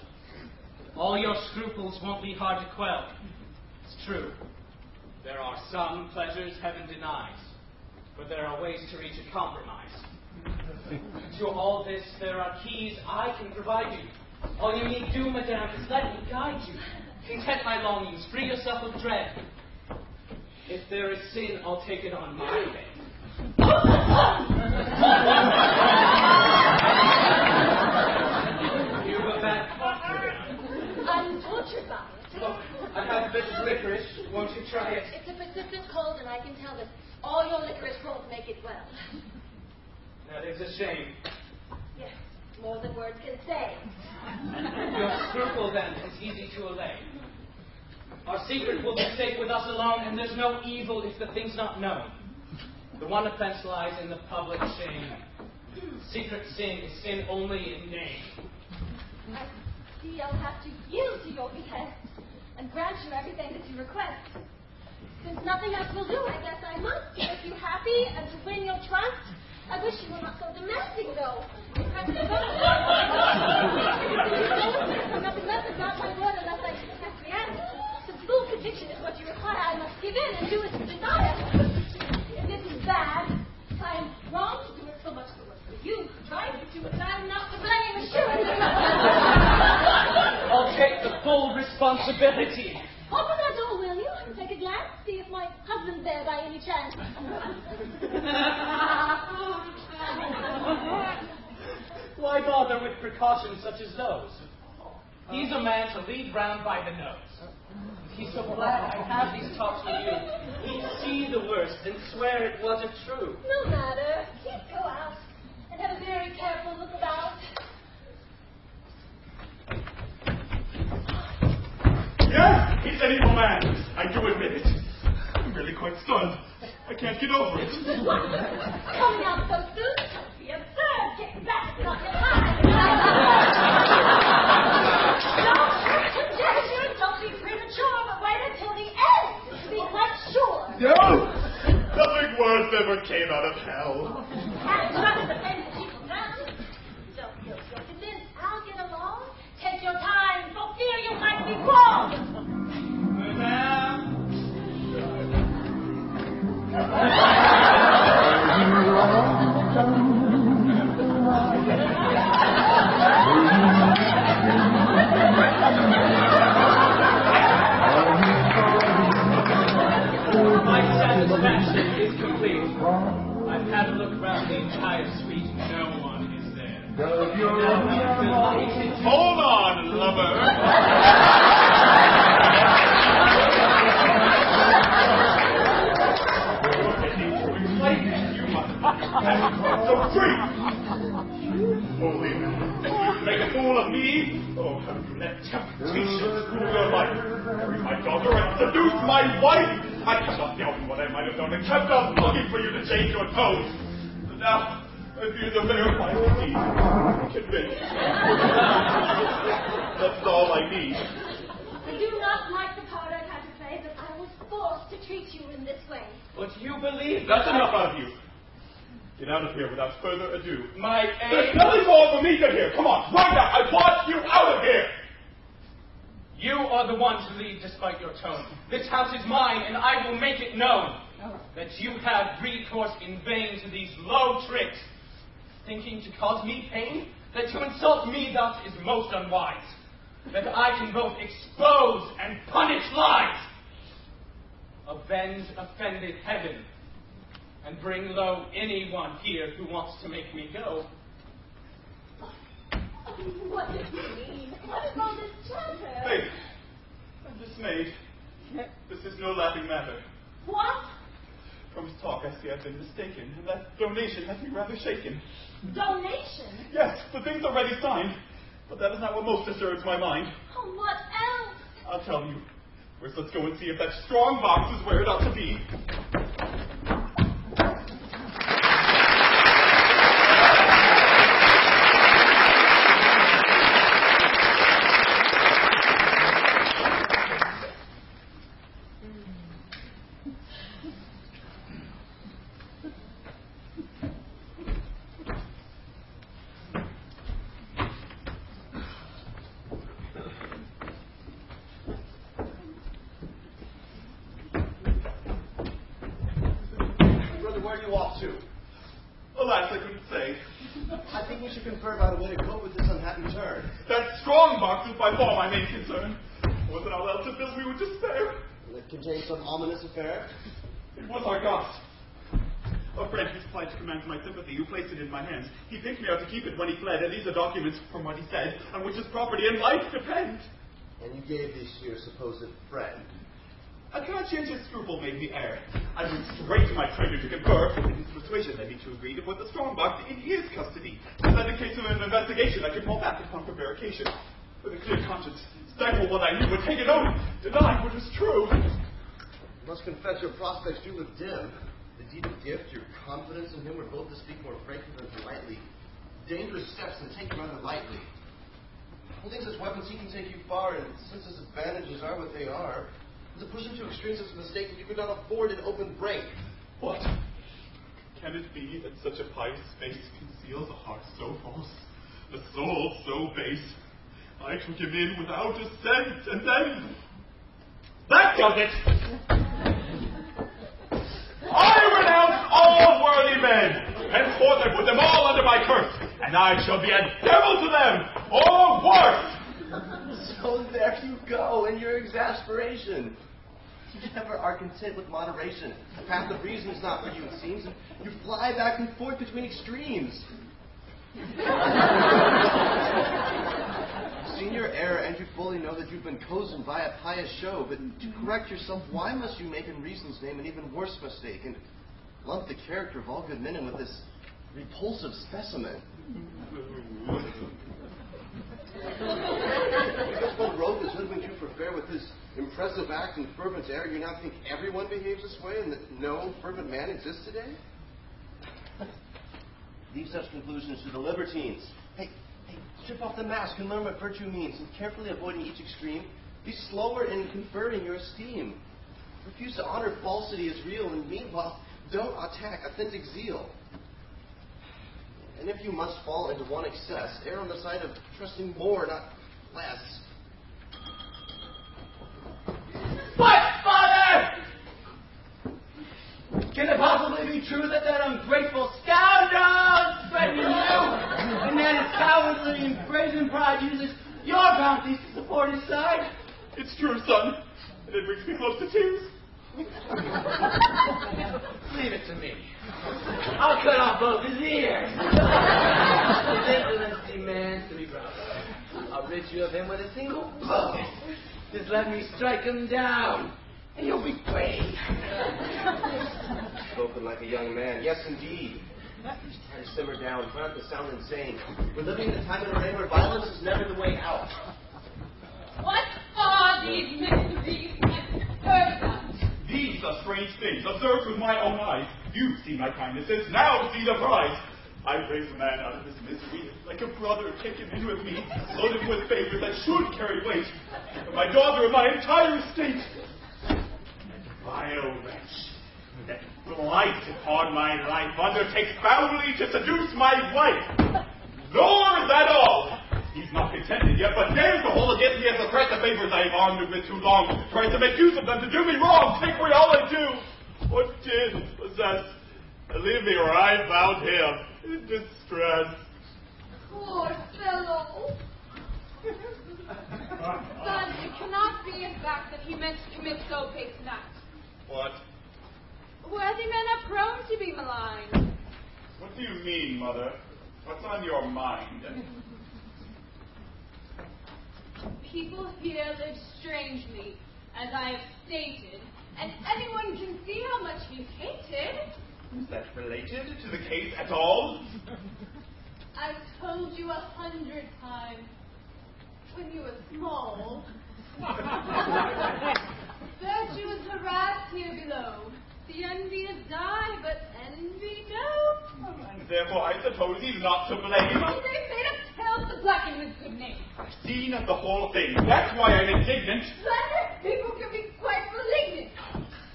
All your scruples won't be hard to quell. It's true. There are some pleasures heaven denies, but there are ways to reach a compromise. To all this, there are keys I can provide you. All you need do, madame, is let me guide you. Content my longings, free yourself of dread. If there is sin, I'll take it on my head. You've a bad cough, madame. I'm tortured by it. Look, I have a bit of licorice. Won't you try it? It's a persistent cold, and I can tell that all your licorice won't make it well. That is a shame. Yes, more than words can say. Your scruple, then, is easy to allay. Our secret will be safe with us alone, and there's no evil if the thing's not known. The one offense lies in the public shame. Secret sin is sin only in name. I see I'll have to yield to your behest and grant you everything that you request. Since nothing else will do, I guess I must make you happy and to win your trust. I wish you were not so demanding, though. Nothing less is not my word unless I acquiesce. Since full conviction is what you require, I must give in and do as you desire. If this is bad, I am wrong to do it so much the worse for you. Try to do it, and I'm not to blame, assuredly. I'll take the full responsibility. Open that door, will you? And take a glance, see if my husband's there by any chance. Why bother with precautions such as those? He's a man to lead round by the nose. He's so glad I have these talks with you. He'd see the worst and swear it wasn't true. No matter. Just go out and have a very careful look about. Yes, he's an evil man. I do admit it. I'm really quite stunned. I can't get over it. What? Coming out so soon? Don't be absurd. Get back. It's not your time. Don't conjecture. Don't be premature, but wait until the end to be quite sure. No! Nothing worse ever came out of hell. Can't trust the things that people tell. Don't feel so convinced. I'll get along. Take your time. For fear you might be wrong. Madame. My satisfaction is complete. I've had a look around the entire suite. No one is there. Now I'm delighted. Hold on, lover. So free! Holy man, you make a fool of me? Oh, how you let temptation rule your life? Marry my daughter and seduce my wife? I cannot doubt what I might have done and kept on looking for you to change your tones. But now, I fear the verified deed. Convinced. That's all I need. I do not like the part I've had to play, but I was forced to treat you in this way. But you believe That's enough out of you. Get out of here without further ado. my There's aim. nothing more for me to hear. Come on, right now. I want you out of here. You are the one to leave despite your tone. This house is mine, and I will make it known that you have recourse in vain to these low tricks. Thinking to cause me pain? That to insult me thus is most unwise. That I can both expose and punish lies. Avenge offended heaven. And bring low anyone here who wants to make me go. What does it mean? What is all this chatter? Faith, I'm dismayed. This is no laughing matter. What? From his talk, I see I've been mistaken, and that donation has me rather shaken. Donation? Yes, the thing's already signed, but that is not what most disturbs my mind. Oh, what else? I'll tell you. First, let's go and see if that strong box is where it ought to be. Alas, I couldn't say. I think we should confer about a way to cope with this unhappy turn. That strong box is by far my main concern. Wasn't all else filled me with despair. Will it contain some ominous affair? It was our gods. A friend who supplied to command my sympathy, who placed it in my hands. He picked me out to keep it when he fled, and these are documents, from what he said, on which his property and life depend. And you gave this to your supposed friend? A conscientious scruple made me err. I went straight to my treasure to confer, and his persuasion led me to agree to put the strong box in his custody, so that in case of an investigation I could fall back upon prevarication. With a clear conscience, stifle what I knew, but take it out, deny what was true. You must confess your prospects do look dim. The deed of gift, your confidence in him were both, to speak more frankly than politely, dangerous steps and taken rather lightly. Holding such weapons, he can take you far, and since his advantages are what they are, to push him to extremes is a mistake that you could not afford an open break. What? Can it be that such a pious face conceals a heart so false, a soul so base? I took him in without assent, and then... That does it! I renounce all worthy men! Henceforth I put them all under my curse, and I shall be a devil to them, or worse! So there you go, in your exasperation. You never are content with moderation. The path of reason is not for you, it seems, and you fly back and forth between extremes. You've seen your error, and you fully know that you've been cozened by a pious show, but to correct yourself, why must you make in reason's name an even worse mistake, and lump the character of all good men in with this repulsive specimen? Because one rogue has hoodwinked you for fair with his impressive act and fervent air, you now think everyone behaves this way and that no fervent man exists today? Leave such conclusions to the libertines. Hey, strip off the mask and learn what virtue means, and carefully avoiding each extreme, be slower in conferring your esteem. Refuse to honor falsity as real, and meanwhile, don't attack authentic zeal. And if you must fall into one excess, err on the side of trusting more, not less. What, Father? Can it possibly be true that ungrateful scoundrel threatening you, and that his cowardly and brazen pride uses your bounties to support his side? It's true, son, and it brings me close to tears. Leave it to me. I'll cut off both his ears. His insolence demands to be brought up. I'll rid you of him with a single blow. Just let me strike him down, and you'll be free. Spoken like a young man. Yes, indeed. Try to simmer down. Try not to sound insane. We're living in a time and a reign where violence is never the way out. What are these mysteries and persons? These are strange things, observed with my own eyes. You've seen my kindnesses, now see the prize. I raised a man out of his misery, like a brother, take him in with me, load him with favors that should carry weight. And my daughter and my entire estate. Vile wretch, that blight upon my life undertakes foully to seduce my wife. Nor is that all. He's not contented yet, but dares to hold against me as a threat the favors I have armed him with too long, tries to make use of them to do me wrong, take away all I do. What did possess? Leave me where I found him, in distress. Poor fellow. Son, it cannot be in fact that he meant to commit so base an act. What? Worthy men are prone to be maligned. What do you mean, Mother? What's on your mind? People here live strangely, as I have stated, and anyone can see how much he's hated. Is that related to the case at all? I've told you 100 times, when you were small, virtue is harassed here below. The envious die, but envy no. And therefore I suppose he's not to blame. They made up tales to blacken his good name. I've seen the whole thing. That's why I'm indignant. Slender people can be quite malignant.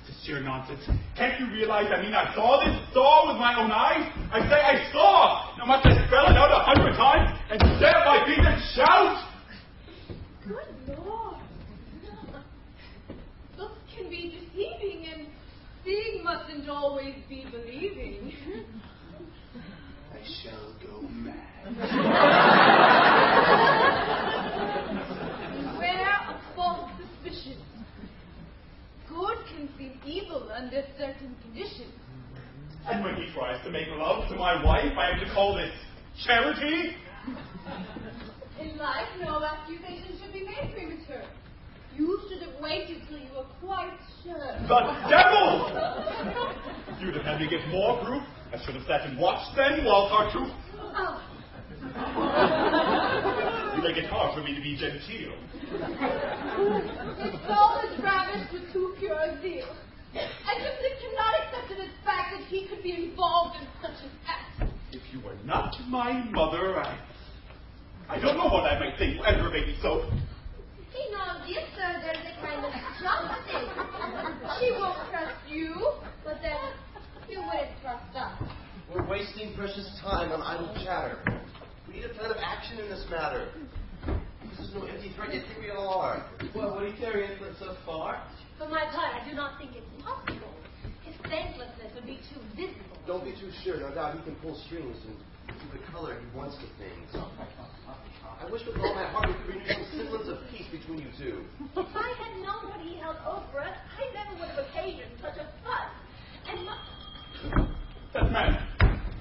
This is sheer nonsense. Can't you realize, I saw this, saw with my own eyes? I say I saw! Now must I spell it out 100 times and stamp my feet and shout? Good Lord. Looks can be deceiving, and seeing mustn't always be believing. I shall go mad. Beware of false suspicion. Good can seem evil under certain conditions. And when he tries to make love to my wife, I am to call this charity? In life, no accusation should be made premature. You should have waited till you were quite sure. The devil! You'd have had me give more proof. I should have sat and watched then while Tartuffe. Oh. You make it hard for me to be genteel. His soul is ravished with too pure a zeal. I simply cannot accept it as fact that he could be involved in such an act. If you were not my mother, I don't know what I might think and remain so. You know, dear sir, there's a kind of justice. She won't trust you, but then you wouldn't trust us. We're wasting precious time on idle chatter. We need a plan of action in this matter. This is no empty threat, yet here we all are. Well, would he carry inference so far? For my part, I do not think it's possible. His thanklessness would be too visible. Don't be too sure. No doubt he can pull strings and give the color he wants to things. I wish with all my heart we could renew some semblance of peace between you two. If I had known what he held over us, I never would have occasioned such a fuss. And That man,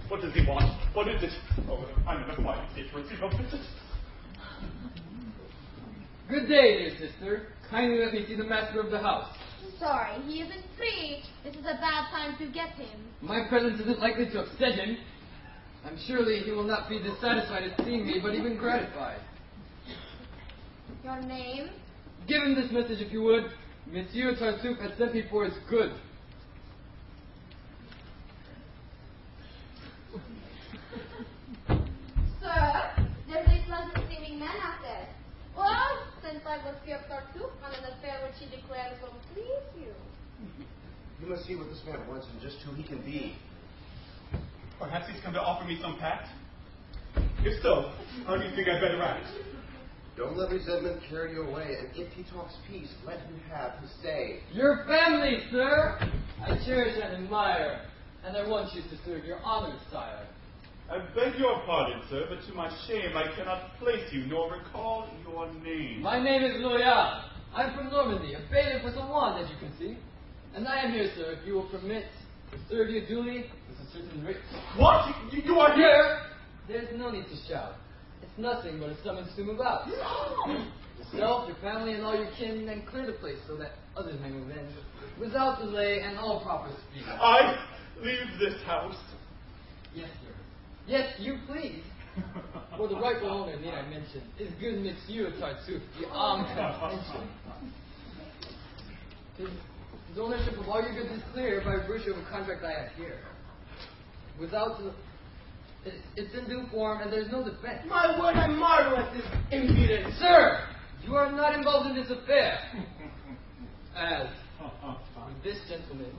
what does he want? What is it? Oh, I'm in a quiet state for a visit. Good day, dear sister. Kindly let me see the master of the house. sorry, he isn't free. This is a bad time to get him. My presence isn't likely to upset him. I'm surely he will not be dissatisfied at seeing me, but even gratified. Your name? Give him this message if you would. Monsieur Tartuffe has sent me for his good. Sir, there's a pleasant-seeming man out there. Well, since I was here Tartuffe on an affair which he declared will please you. You must see what this man wants and just who he can be. Perhaps he's come to offer me some pact? If so, how do you think I'd better act? Don't let resentment carry you away, and if he talks peace, let him have his say. Your family, sir! I cherish and admire, and I want you to serve your honored sire. I beg your pardon, sir, but to my shame I cannot place you nor recall your name. My name is Loyal. I'm from Normandy, a bailiff with a wand, as you can see. And I am here, sir, if you will permit to serve you duly with a certain rate. What? You are here? There's no need to shout. It's nothing but a summons to move out. Yourself, your family, and all your kin, and clear the place so that others may move in without delay and all proper speed. I leave this house. Yes, sir. Yes, you please. For the rightful owner, need I mention, is good Monsieur Tartuffe, the armed contention. His ownership of all your goods is clear by virtue of a contract I have here. Without the... It's in due form, and there's no defense. My word, I marvel at this impudence. Sir, you are not involved in this affair. As this gentleman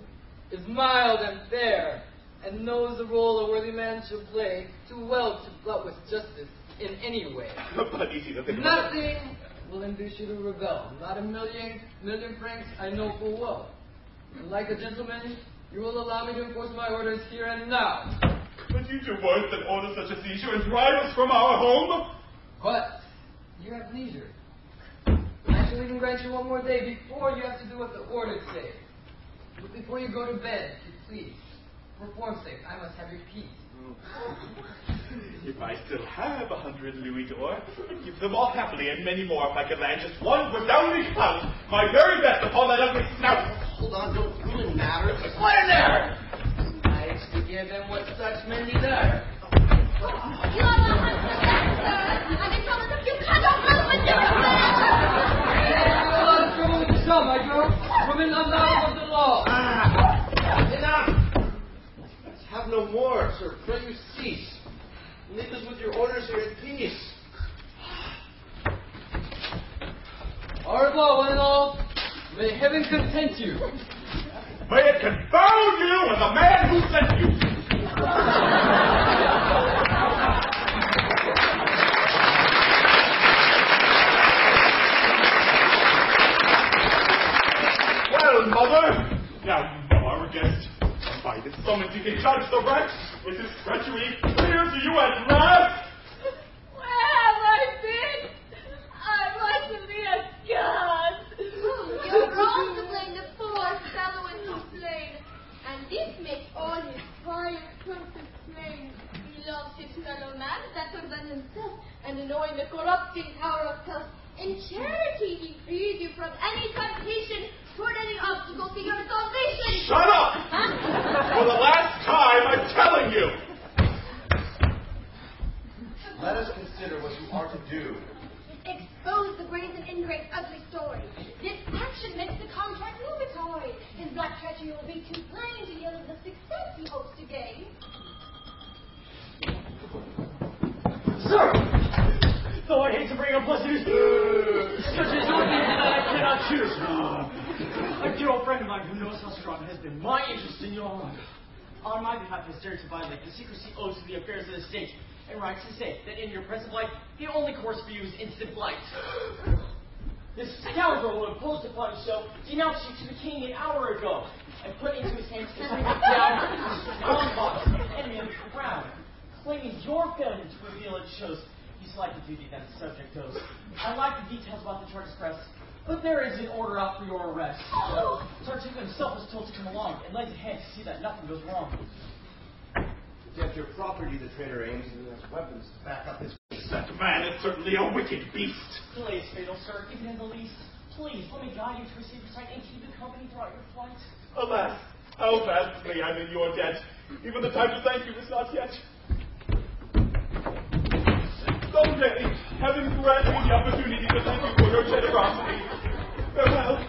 is mild and fair, and knows the role a worthy man should play too well to flout with justice in any way. But easy to think Nothing will induce you to rebel. Not a million francs, I know full well. And like a gentleman, you will allow me to enforce my orders here and now. But you do worse than order such a seizure and drive us from our home? But you have leisure. I shall even grant you one more day before you have to do what the orders say. But before you go to bed, if you please, for form's sake, I must have your peace. If I still have 100 louis d'or, I'd give them all happily and many more if I could land just one resounding pound, my very best upon that ugly snout. Hold on, don't ruin matters. Explainer! I used to give him what such men deserve. You are the husband, sir, and I promise if you cannot run with your friends. A lot of trouble with the show, my girl. Women are not of the law. Enough! Let's have no more, sir. Pray you cease. Leave us with your orders here in peace. Au revoir, one and all. May heaven content you. May it confound you and the man who sent you. Well, mother, now you know our guest. By this summons you can judge the rest. Is his treachery clear to you at last? Where have I been? I want to be a god. You're wrong to blame the poor fellow in his flame, and this makes all his prior perfect plain. He loves his fellow man better than himself, and knowing the corrupting power of pelf, in charity he frees you from any temptation toward any obstacle to your salvation. Shut up! Huh? For the last time, I'm telling you. Let us consider what you are to do. Expose the brazen ingrate's ugly story. This action makes the contract nugatory. His black treachery will be too plain to yield the success he hopes to gain. Sir! Though I hate to bring unpleasant news, such as your needs that I cannot choose. A dear old friend of mine who knows how strong has been my interest in your life, on my behalf has dared to violate the secrecy owed to the affairs of the state, and writes to say that in your present life, the only course for you is instant flight. This scoundrel who imposed upon you so denounced you to the king an hour ago, and put into his hands a down strong box, an enemy of the crown, claiming your failure to reveal it shows he's like the duty that his subject owes. I like the details about the charges press, but there is an order out for your arrest. Tartuffe himself was told to come along and lends a hand to see that nothing goes wrong. Yet your property the traitor aims and has weapons to back up his case. That man is certainly a wicked beast. Delay is fatal, sir, even in the least. Please, let me guide you to receive your sight and keep you company throughout your flight. Alas, how vastly I'm in your debt. Even the time to thank you is not yet. Someday, heaven grant me the opportunity to thank you for your generosity. Farewell.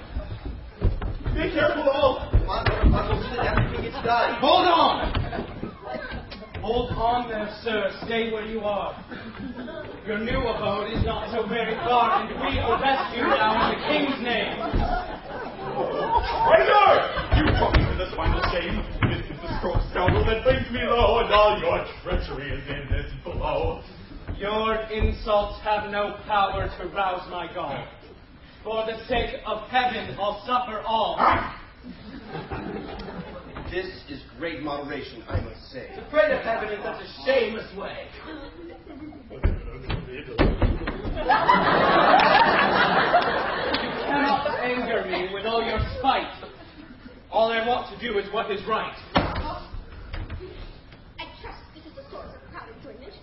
Be careful all. Come on, we'll do it everything it's done. Hold on! Hold on there, sir. Stay where you are. Your new abode is not so very far, and we arrest you now in the king's name. Traitor! You brought me to this final shame. This is the stroke scoundrel that brings me low, and all your treachery is in this blow. Your insults have no power to rouse my gall. For the sake of heaven, I'll suffer all. This is great moderation, I must say. To pray to heaven in such a shameless way. You cannot anger me with all your spite. All I want to do is what is right. I trust this is a source of proud enjoyment.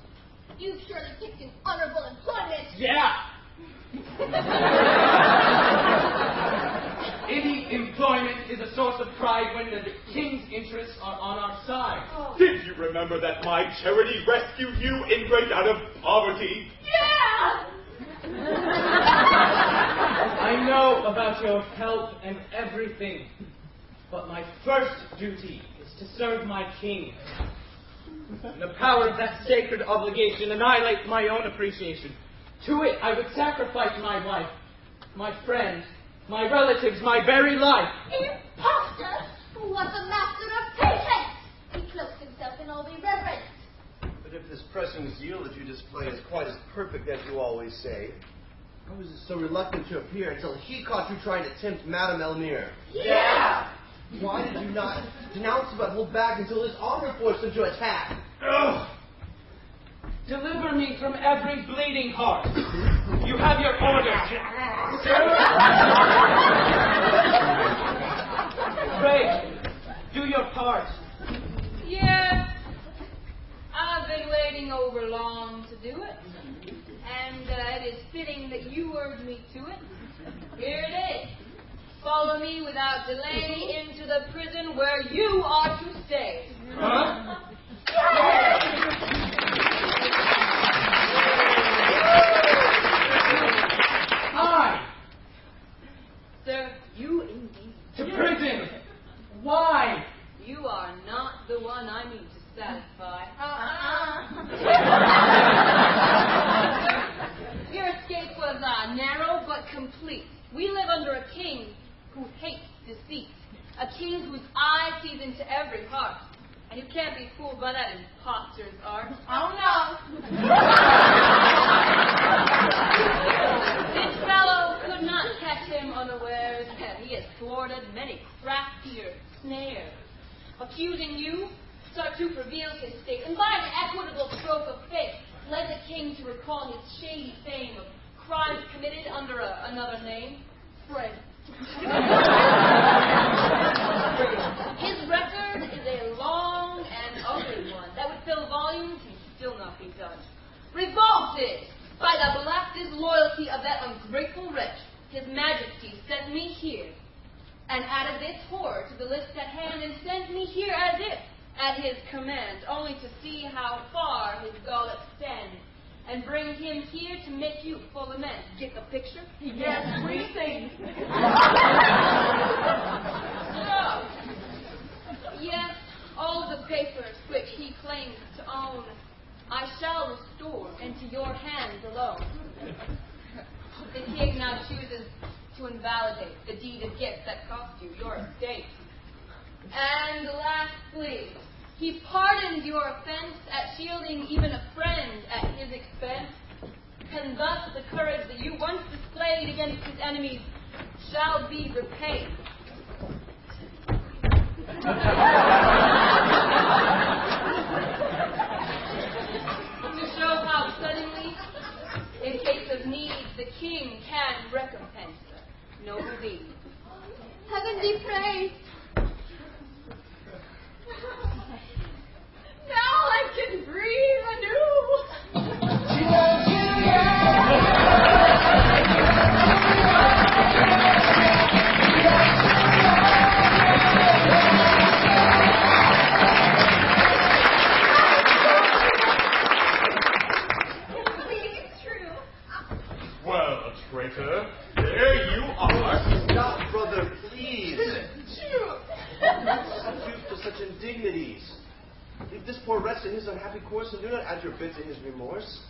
You've surely picked an honorable employment. Yeah! Any employment is a source of pride when the king's interests are on our side. Oh. Did you remember that my charity rescued you, ingrate, out of poverty? Yeah! I know about your help and everything, but my first duty is to serve my king. And the power of that sacred obligation annihilates my own appreciation. To it, I would sacrifice my wife, my friends, my relatives, my very life. Imposter! What a master of patience! He cloaks himself in all the reverence. But if this pressing zeal that you display is quite as perfect as you always say, how was it so reluctant to appear until he caught you trying to tempt Madame Elmire? Yeah! Why did you not denounce but hold back until his honor forced him to attack? Ugh. Deliver me from every bleeding heart. You have your orders. Pray, do your part. Yes. waiting over long to do it. And it is fitting that you urge me to it. Here it is. Follow me without delay into the prison where you are to stay. Huh? I. Sir, you indeed. To prison. Why? You are not the one I mean to satisfy. Your escape was narrow but complete. We live under a king who hates deceit. A king whose eye sees into every heart. And you can't be fooled by that imposter's art. Oh, no. This fellow could not catch him unawares, and he has thwarted many craftier snares. Accusing you, Tartuffe reveals his state, and by an equitable stroke of fate, led the king to recall his shady fame of crimes committed under another name, Fred. His record is a long and ugly one that would fill volumes and still not be done. Revolted by the black disloyalty of that ungrateful wretch, His Majesty sent me here, and added this horror to the list at hand, and sent me here as if at his command, only to see how far his gall extends, and bring him here to make you full amends. Get the picture? Yes, we sing. So, yes, all the papers which he claims to own, I shall restore into your hands alone. The king now chooses to invalidate the deed of gift that cost you your estate. And lastly, he pardons your offense at shielding even a friend at his expense, and thus the courage that you once displayed against his enemies shall be repaid. To show how suddenly, in case of need, the king can recompense the noble deed. Heaven be praised. Now I can breathe anew. It's true. Well, traitor, there you are. Stop, brother, please. True. Not used to such indignities. Leave this poor wretch in his unhappy course, and do not add your bit to his remorse.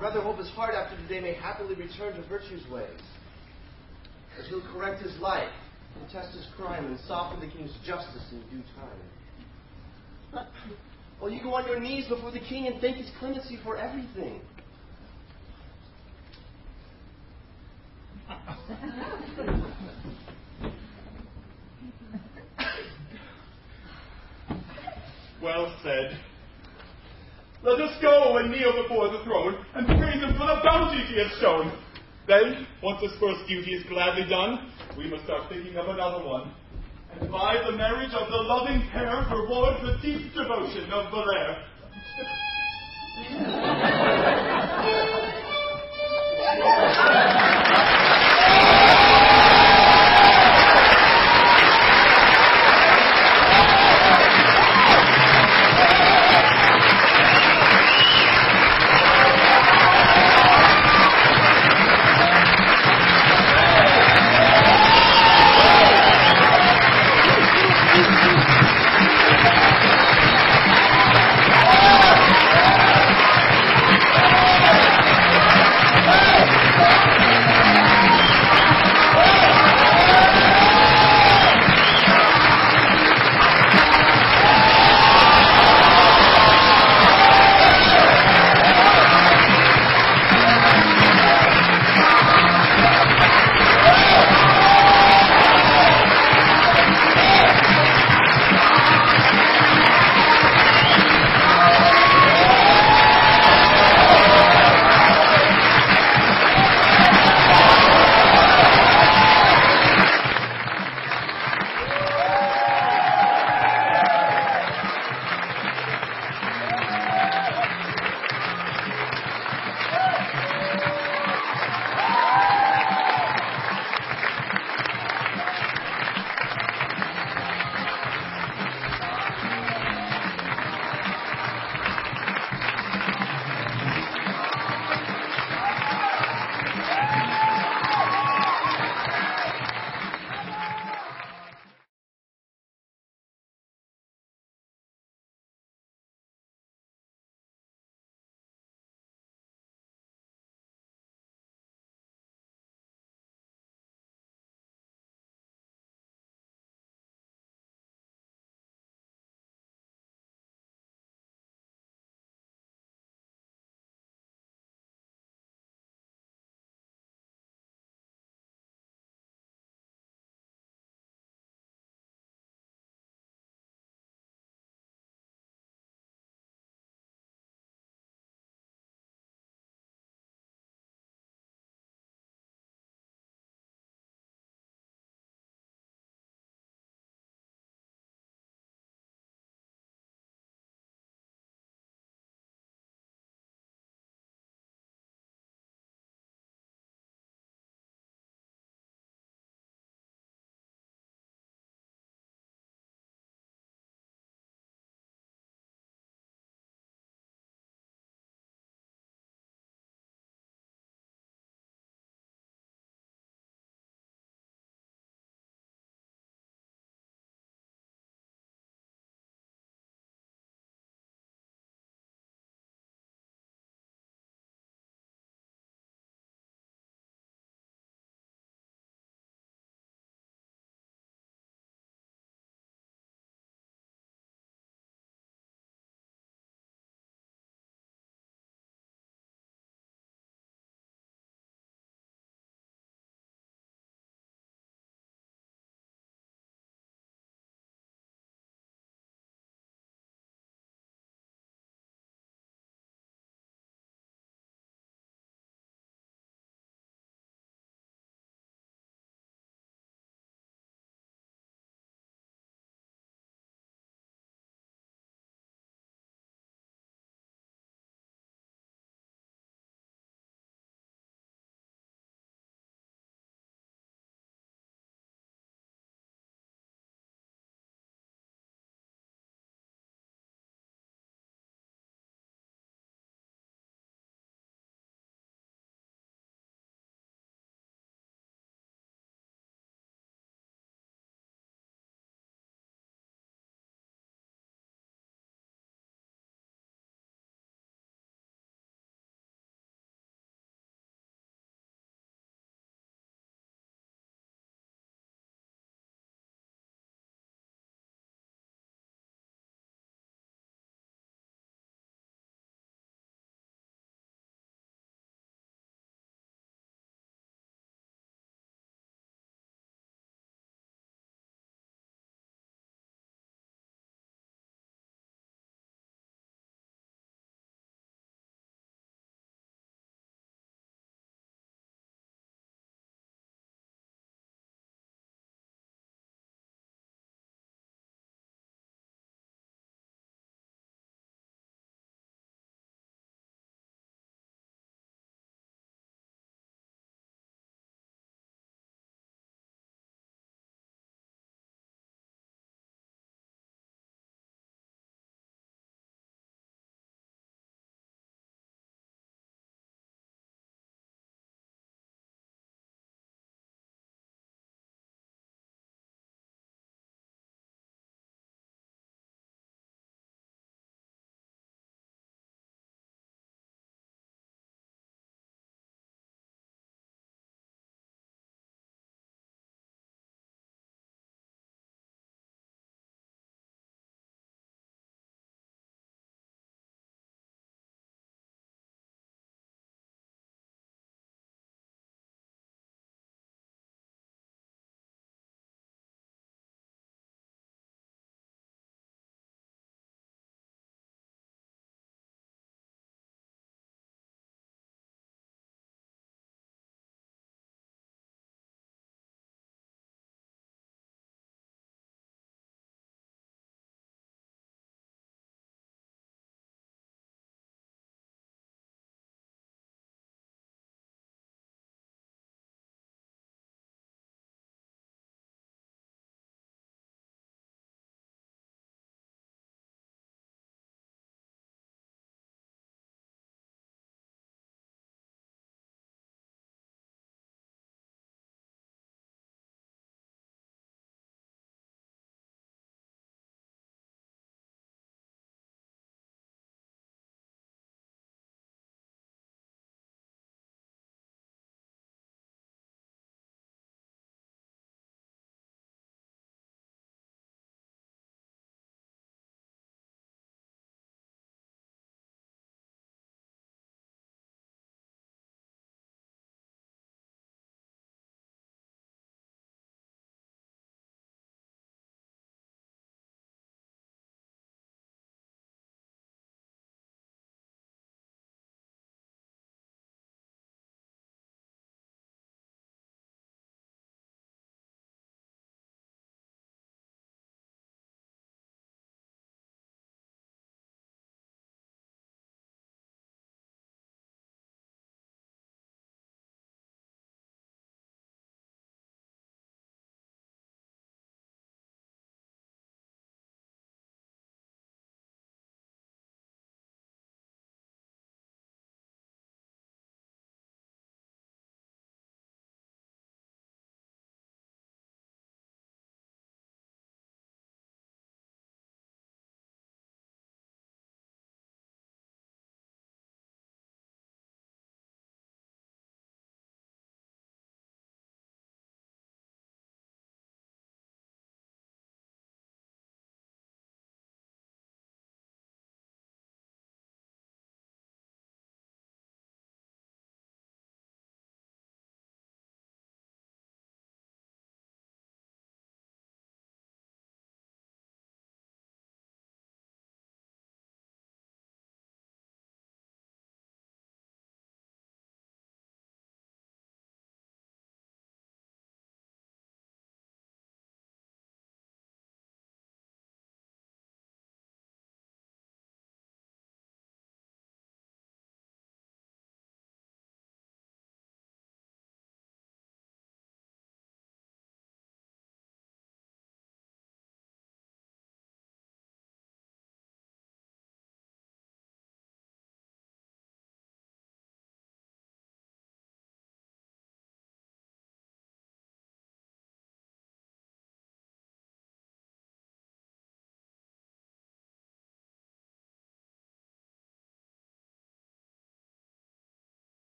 Rather hope his heart after today may happily return to virtue's ways. That he'll correct his life, contest his crime, and soften the king's justice in due time. Well, you go on your knees before the king and thank his clemency for everything. Well said. Let us go and kneel before the throne and praise him for the bounties he has shown. Then, once this first duty is gladly done, we must start thinking of another one. And by the marriage of the loving pair, reward the deep devotion of Valere.